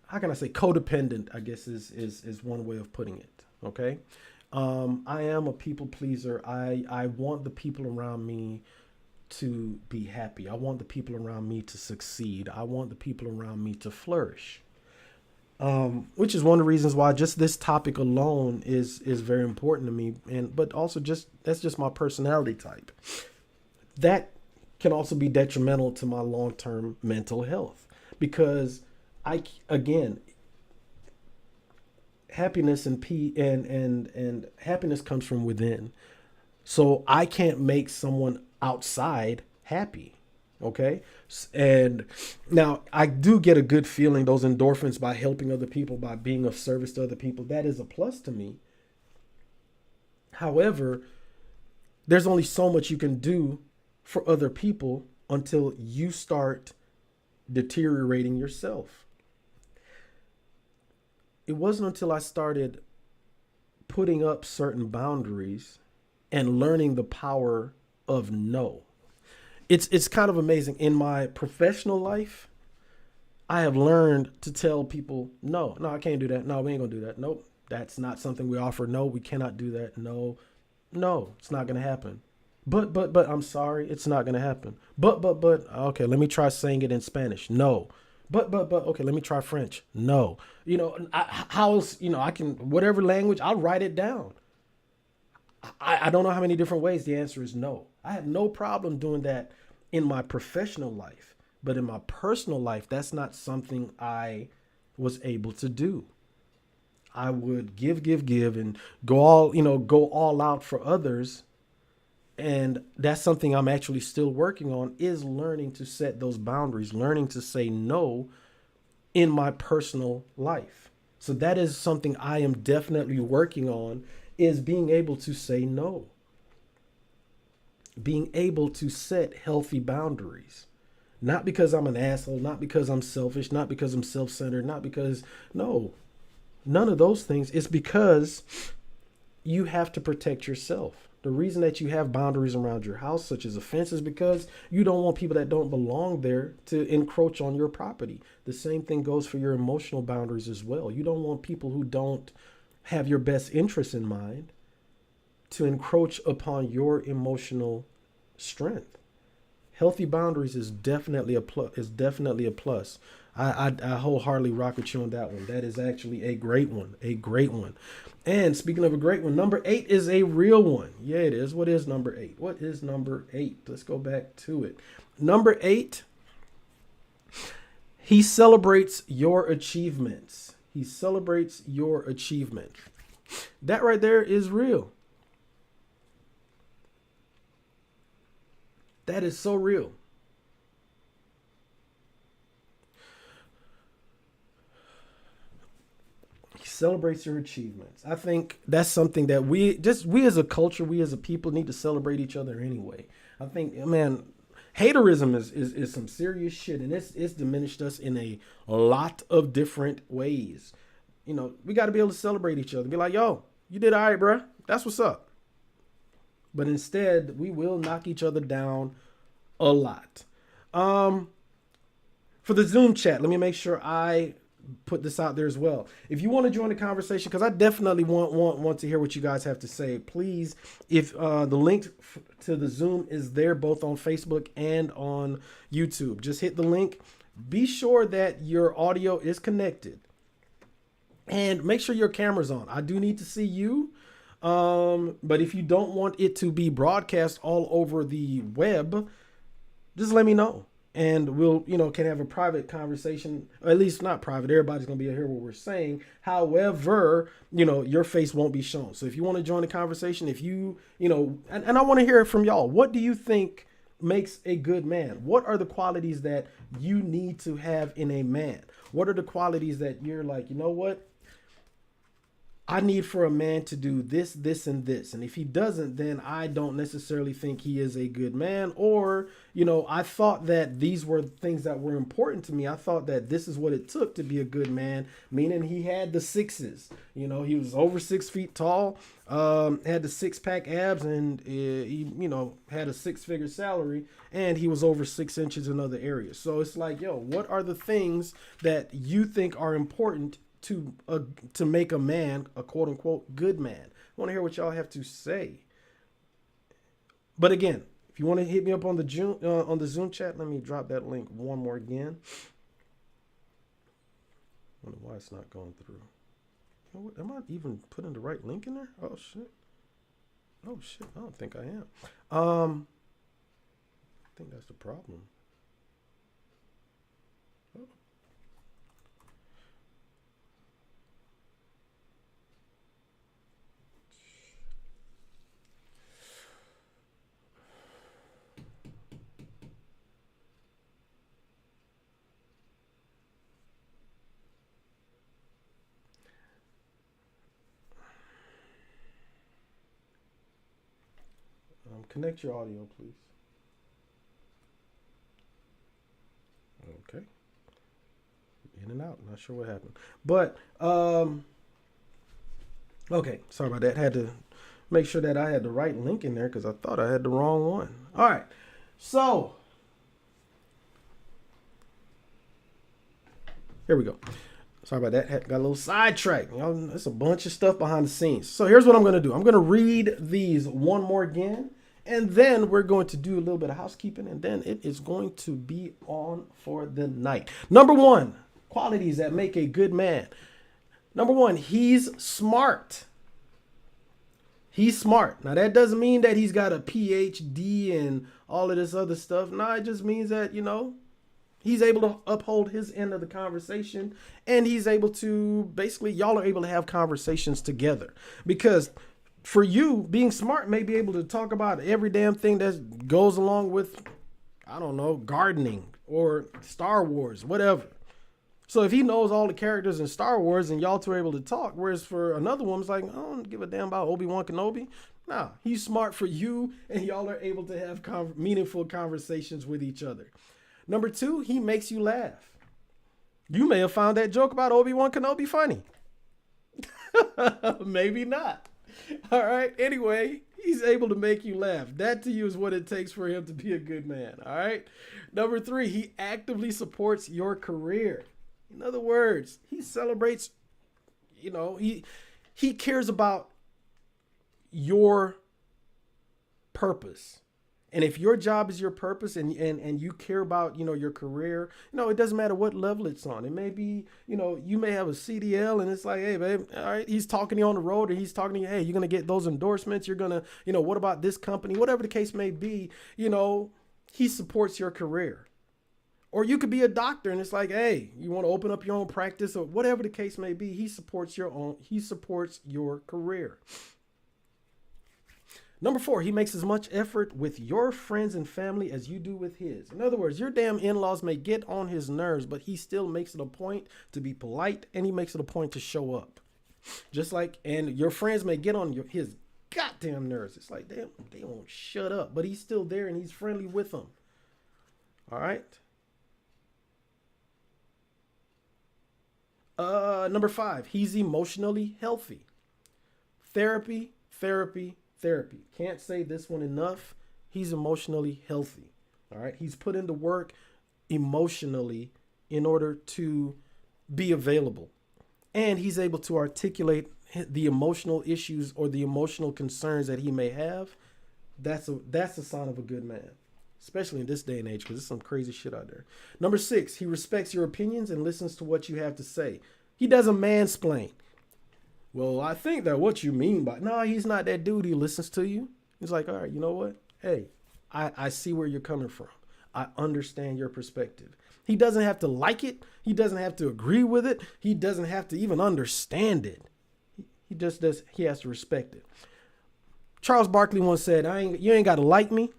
how can I say, codependent, I guess is one way of putting it. Okay. I am a people pleaser. I want the people around me to be happy. I want the people around me to succeed. I want the people around me to flourish. Which is one of the reasons why just this topic alone is very important to me. But also that's just my personality type. That can also be detrimental to my long-term mental health, because happiness and happiness comes from within. So I can't make someone outside happy. Okay. And now I do get a good feeling, those endorphins, by helping other people, by being of service to other people. That is a plus to me. However, there's only so much you can do for other people until you start deteriorating yourself. It wasn't until I started putting up certain boundaries and learning the power of no. It's kind of amazing. In my professional life, I have learned to tell people, no, I can't do that. No, we ain't gonna do that. Nope, that's not something we offer. No, we cannot do that. No, it's not gonna happen. But I'm sorry, it's not gonna happen. But okay, let me try saying it in Spanish. No. But okay, let me try French. No. I can, whatever language, I'll write it down. I don't know how many different ways. The answer is no. I have no problem doing that in my professional life, but in my personal life, that's not something I was able to do. I would give and go all out for others. And that's something I'm actually still working on, is learning to set those boundaries, learning to say no in my personal life. So that is something I am definitely working on, is being able to say no. Being able to set healthy boundaries. Not because I'm an asshole, not because I'm selfish, not because I'm self-centered, not because, no, none of those things. It's because you have to protect yourself. The reason that you have boundaries around your house, such as a fence, is because you don't want people that don't belong there to encroach on your property. The same thing goes for your emotional boundaries as well. You don't want people who don't have your best interests in mind to encroach upon your emotional strength. Healthy boundaries is definitely a plus. I wholeheartedly rock with you on that one. That is actually a great one. And speaking of a great one, number 8 is a real one. Yeah, it is. What is number 8? Let's go back to it. Number 8, he celebrates your achievements. That right there is real. That is so real. He celebrates your achievements. I think that's something that we as a culture, we as a people need to celebrate each other anyway. I think, man, haterism is some serious shit, and it's diminished us in a lot of different ways. You know, we got to be able to celebrate each other. Be like, yo, you did all right, bro. That's what's up. But instead, we will knock each other down a lot. For the Zoom chat, let me make sure I put this out there as well. If you want to join the conversation, because I definitely want to hear what you guys have to say, please, if the link to the Zoom is there both on Facebook and on YouTube, just hit the link. Be sure that your audio is connected and make sure your camera's on. I do need to see you. But if you don't want it to be broadcast all over the web, just let me know. And we'll, can have a private conversation, or at least not private. Everybody's going to be able to hear what we're saying. However, your face won't be shown. So if you want to join the conversation, if you, and I want to hear it from y'all. What do you think makes a good man? What are the qualities that you need to have in a man? What are the qualities that you're like, you know what? I need for a man to do this, this, and this. And if he doesn't, then I don't necessarily think he is a good man. Or, I thought that these were things that were important to me. I thought that this is what it took to be a good man, meaning he had the sixes. He was over 6 feet tall, had the six-pack abs, and he, had a six-figure salary, and he was over 6 inches in other areas. So it's like, yo, what are the things that you think are important to make a man a quote unquote good man? I want to hear what y'all have to say. But again, if you want to hit me up on the Zoom chat, let me drop that link one more again. I wonder why it's not going through. Am I even putting the right link in there? Oh shit. I don't think I am. I think that's the problem. Connect your audio, please. Okay. In and out. Not sure what happened. But, okay. Sorry about that. Had to make sure that I had the right link in there because I thought I had the wrong one. All right. So, here we go. Sorry about that. Got a little sidetracked. There's a bunch of stuff behind the scenes. So here's what I'm going to do. I'm going to read these one more again. And then we're going to do a little bit of housekeeping, and then it is going to be on for the night. Number one, qualities that make a good man. Number one, he's smart. He's smart. Now, that doesn't mean that he's got a PhD and all of this other stuff. No, it just means that, he's able to uphold his end of the conversation, and he's able to, basically, y'all are able to have conversations together. Because for you, being smart may be able to talk about every damn thing that goes along with, I don't know, gardening or Star Wars, whatever. So if he knows all the characters in Star Wars and y'all two are able to talk, whereas for another woman's like, I don't give a damn about Obi-Wan Kenobi. No, he's smart for you, and y'all are able to have meaningful conversations with each other. Number two, he makes you laugh. You may have found that joke about Obi-Wan Kenobi funny. Maybe not. All right. Anyway, he's able to make you laugh. That to you is what it takes for him to be a good man. All right. Number three, he actively supports your career. In other words, he celebrates, he cares about your purpose. And if your job is your purpose and you care about, your career, it doesn't matter what level it's on. It may be, you may have a CDL and it's like, hey, babe, all right, he's talking to you on the road, or he's talking to you, hey, you're going to get those endorsements. You're going to, what about this company? Whatever the case may be, he supports your career. Or you could be a doctor and it's like, hey, you want to open up your own practice, or whatever the case may be, he supports your career. Number four, he makes as much effort with your friends and family as you do with his. In other words, your damn in-laws may get on his nerves, but he still makes it a point to be polite, and he makes it a point to show up. Just like, and your friends may get on his goddamn nerves. It's like, damn, they won't shut up, but he's still there and he's friendly with them. All right. Number 5, he's emotionally healthy. Therapy. Can't say this one enough. He's emotionally healthy. All right. He's put into work emotionally in order to be available. And he's able to articulate the emotional issues or the emotional concerns that he may have. That's a sign of a good man, especially in this day and age, because there's some crazy shit out there. Number 6, he respects your opinions and listens to what you have to say. He doesn't mansplain. Well, I think that what you mean by... No, he's not that dude. He listens to you. He's like, all right, you know what? Hey, I see where you're coming from. I understand your perspective. He doesn't have to like it. He doesn't have to agree with it. He doesn't have to even understand it. He just does. He has to respect it. Charles Barkley once said, you ain't got to like me.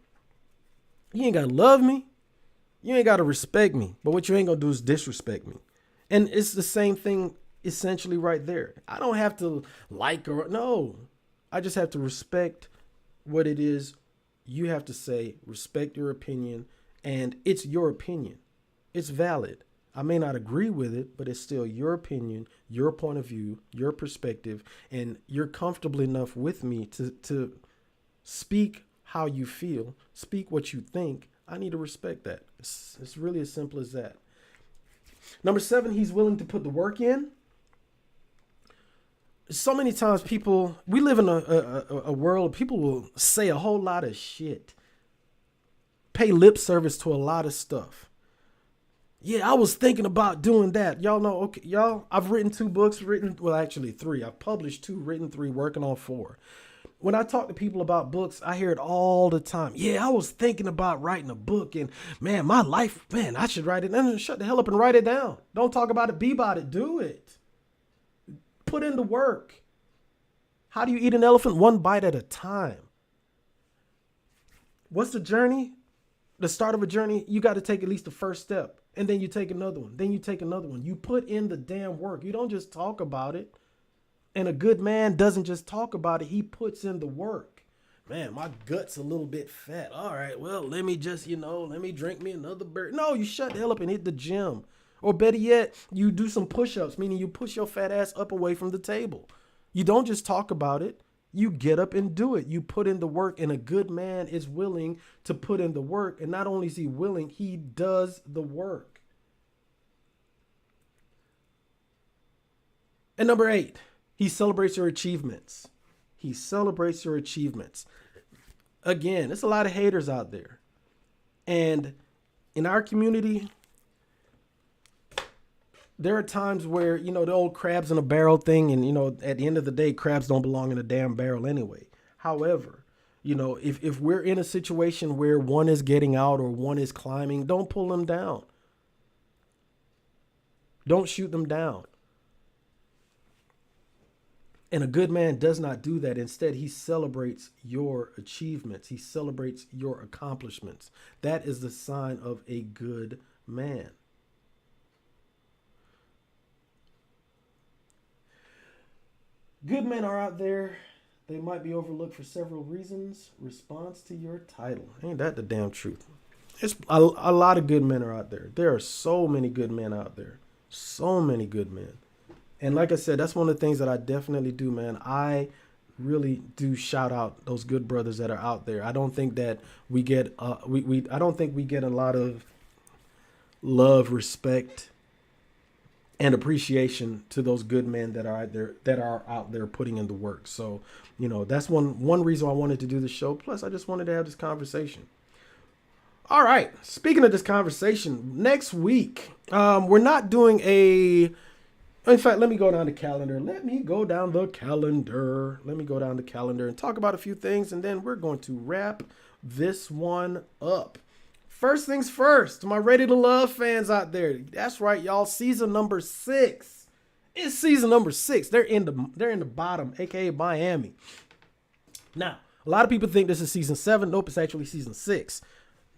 You ain't got to love me. You ain't got to respect me. But what you ain't going to do is disrespect me. And it's the same thing essentially right there. I don't have to like or no. I just have to respect what it is you have to say, respect your opinion, and it's your opinion. It's valid. I may not agree with it, but it's still your opinion, your point of view, your perspective, and you're comfortable enough with me to speak how you feel, speak what you think. I need to respect that. It's really as simple as that. Number 7, he's willing to put the work in. So many times we live in a world, people will say a whole lot of shit, pay lip service to a lot of stuff. Yeah, I was thinking about doing that. Y'all know, okay, y'all, I've written 2 books, actually 3. I've published 2, written 3, working on 4. When I talk to people about books, I hear it all the time. Yeah, I was thinking about writing a book and man, my life, man, I should write it. And shut the hell up and write it down. Don't talk about it, be about it, do it. Put in the work. How do you eat an elephant? 1 bite at a time. What's the journey? The start of a journey, you got to take at least the first step. And then you take another one. Then you take another one. You put in the damn work. You don't just talk about it. And a good man doesn't just talk about it. He puts in the work. Man, my gut's a little bit fat. All right, well, let me just, let me drink me another beer. No, you shut the hell up and hit the gym. Or better yet, you do some push-ups, meaning you push your fat ass up away from the table. You don't just talk about it. You get up and do it. You put in the work, and a good man is willing to put in the work. And not only is he willing, he does the work. And number 8, he celebrates your achievements. He celebrates your achievements. Again, there's a lot of haters out there. And in our community, there are times where, the old crabs in a barrel thing, and, at the end of the day, crabs don't belong in a damn barrel anyway. However, if we're in a situation where one is getting out or one is climbing, don't pull them down. Don't shoot them down. And a good man does not do that. Instead, he celebrates your achievements. He celebrates your accomplishments. That is the sign of a good man. Good men are out there. They might be overlooked for several reasons. Response to your title. Ain't that the damn truth? It's a lot of good men are out there. There are so many good men out there. So many good men. And like I said, that's one of the things that I definitely do, man. I really do shout out those good brothers that are out there. I don't think that we get I don't think we get a lot of love, respect, and appreciation to those good men that are out there putting in the work. So, that's one reason I wanted to do the show. Plus, I just wanted to have this conversation. All right. Speaking of this conversation, next week, we're not doing in fact, let me go down the calendar. Let me go down the calendar and talk about a few things, and then we're going to wrap this one up. First things first, my Ready to Love fans out there. That's right, y'all. Season number 6. It's season number 6. They're in the bottom, aka Miami. Now, a lot of people think this is season 7. Nope, it's actually season 6.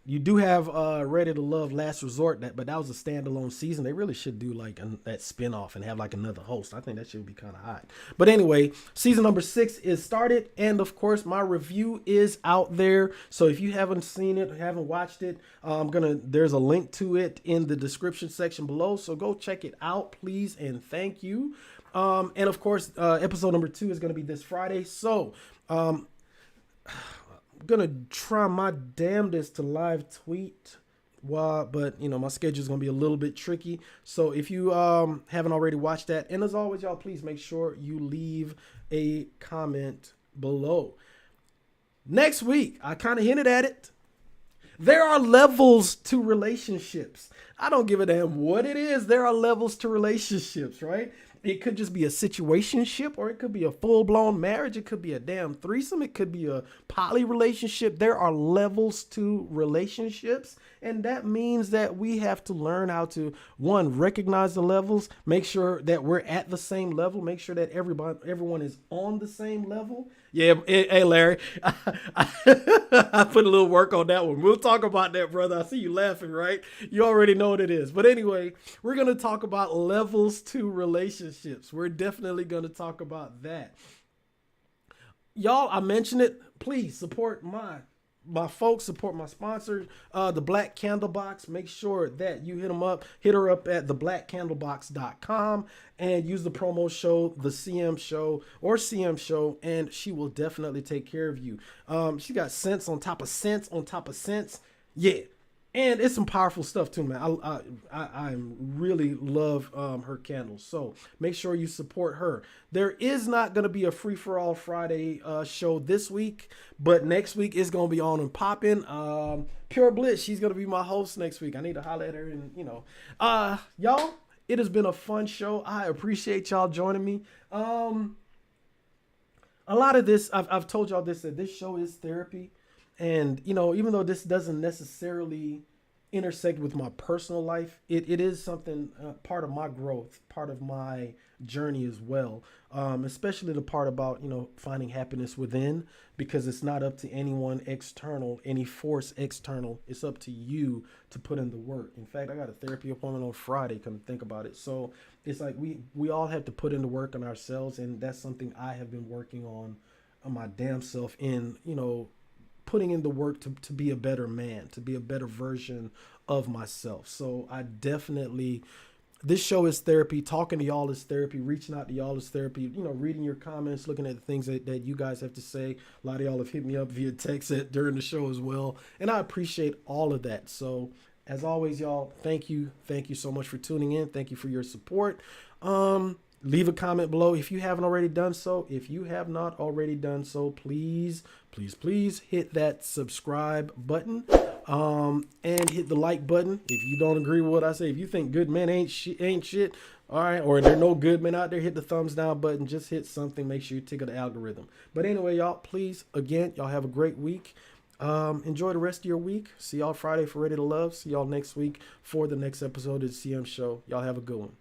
You do have Ready to Love Last Resort, but that was a standalone season. They really should do like that spinoff and have like another host. I think that should be kind of hot. But anyway, season number 6 is started, and of course my review is out there. So if you haven't seen it, haven't watched it, there's a link to it in the description section below. So go check it out, please, and thank you. And of course, episode number 2 is gonna be this Friday. So I'm gonna try my damnedest to live tweet, but you know my schedule is gonna be a little bit tricky. So if you haven't already watched that, and as always, y'all, please make sure you leave a comment below. Next week, I kind of hinted at it. There are levels to relationships. I don't give a damn what it is. There are levels to relationships, right? It could just be a situationship, or it could be a full-blown marriage. It could be a damn threesome. It could be a poly relationship. There are levels to relationships, and that means that we have to learn how to, one, recognize the levels, make sure that we're at the same level, make sure that everyone is on the same level. Yeah, hey Larry, I put a little work on that one. We'll talk about that, brother. I see you laughing, right? You already know what it is. But anyway, we're going to talk about levels to relationships. We're definitely going to talk about that. Y'all, I mentioned it. Please support my folks, support my sponsors, the Black Candle Box. Make sure that you hit her up at theblackcandlebox.com and use the promo show, the CM show or CM show, and she will definitely take care of you. She got cents on top of cents on top of cents. Yeah. And it's some powerful stuff too, man. I really love her candles. So make sure you support her. There is not going to be a Free for All Friday show this week, but next week is going to be on and popping. Pure Bliss, she's going to be my host next week. I need to holler at her, and y'all, it has been a fun show. I appreciate y'all joining me. A lot of this, I've told y'all this, that this show is therapy. And, even though this doesn't necessarily intersect with my personal life, it is something, part of my growth, part of my journey as well. Especially the part about, finding happiness within, because it's not up to anyone external, any force external. It's up to you to put in the work. In fact, I got a therapy appointment on Friday, come think about it. So it's like we all have to put in the work on ourselves. And that's something I have been working on my damn self in, putting in the work to be a better man, to be a better version of myself. So I definitely, this show is therapy. Talking to y'all is therapy. Reaching out to y'all is therapy. Reading your comments, looking at the things that you guys have to say. A lot of y'all have hit me up via text during the show as well. And I appreciate all of that. So as always, y'all, thank you. Thank you so much for tuning in. Thank you for your support. Leave a comment below if you haven't already done so. If you have not already done so, please hit that subscribe button, and hit the like button. If you don't agree with what I say, if you think good men ain't shit, all right, or there are no good men out there, hit the thumbs down button. Just hit something. Make sure you tickle the algorithm. But anyway, y'all, please, again, y'all have a great week. Enjoy the rest of your week. See y'all Friday for Ready to Love. See y'all next week for the next episode of the CM Show. Y'all have a good one.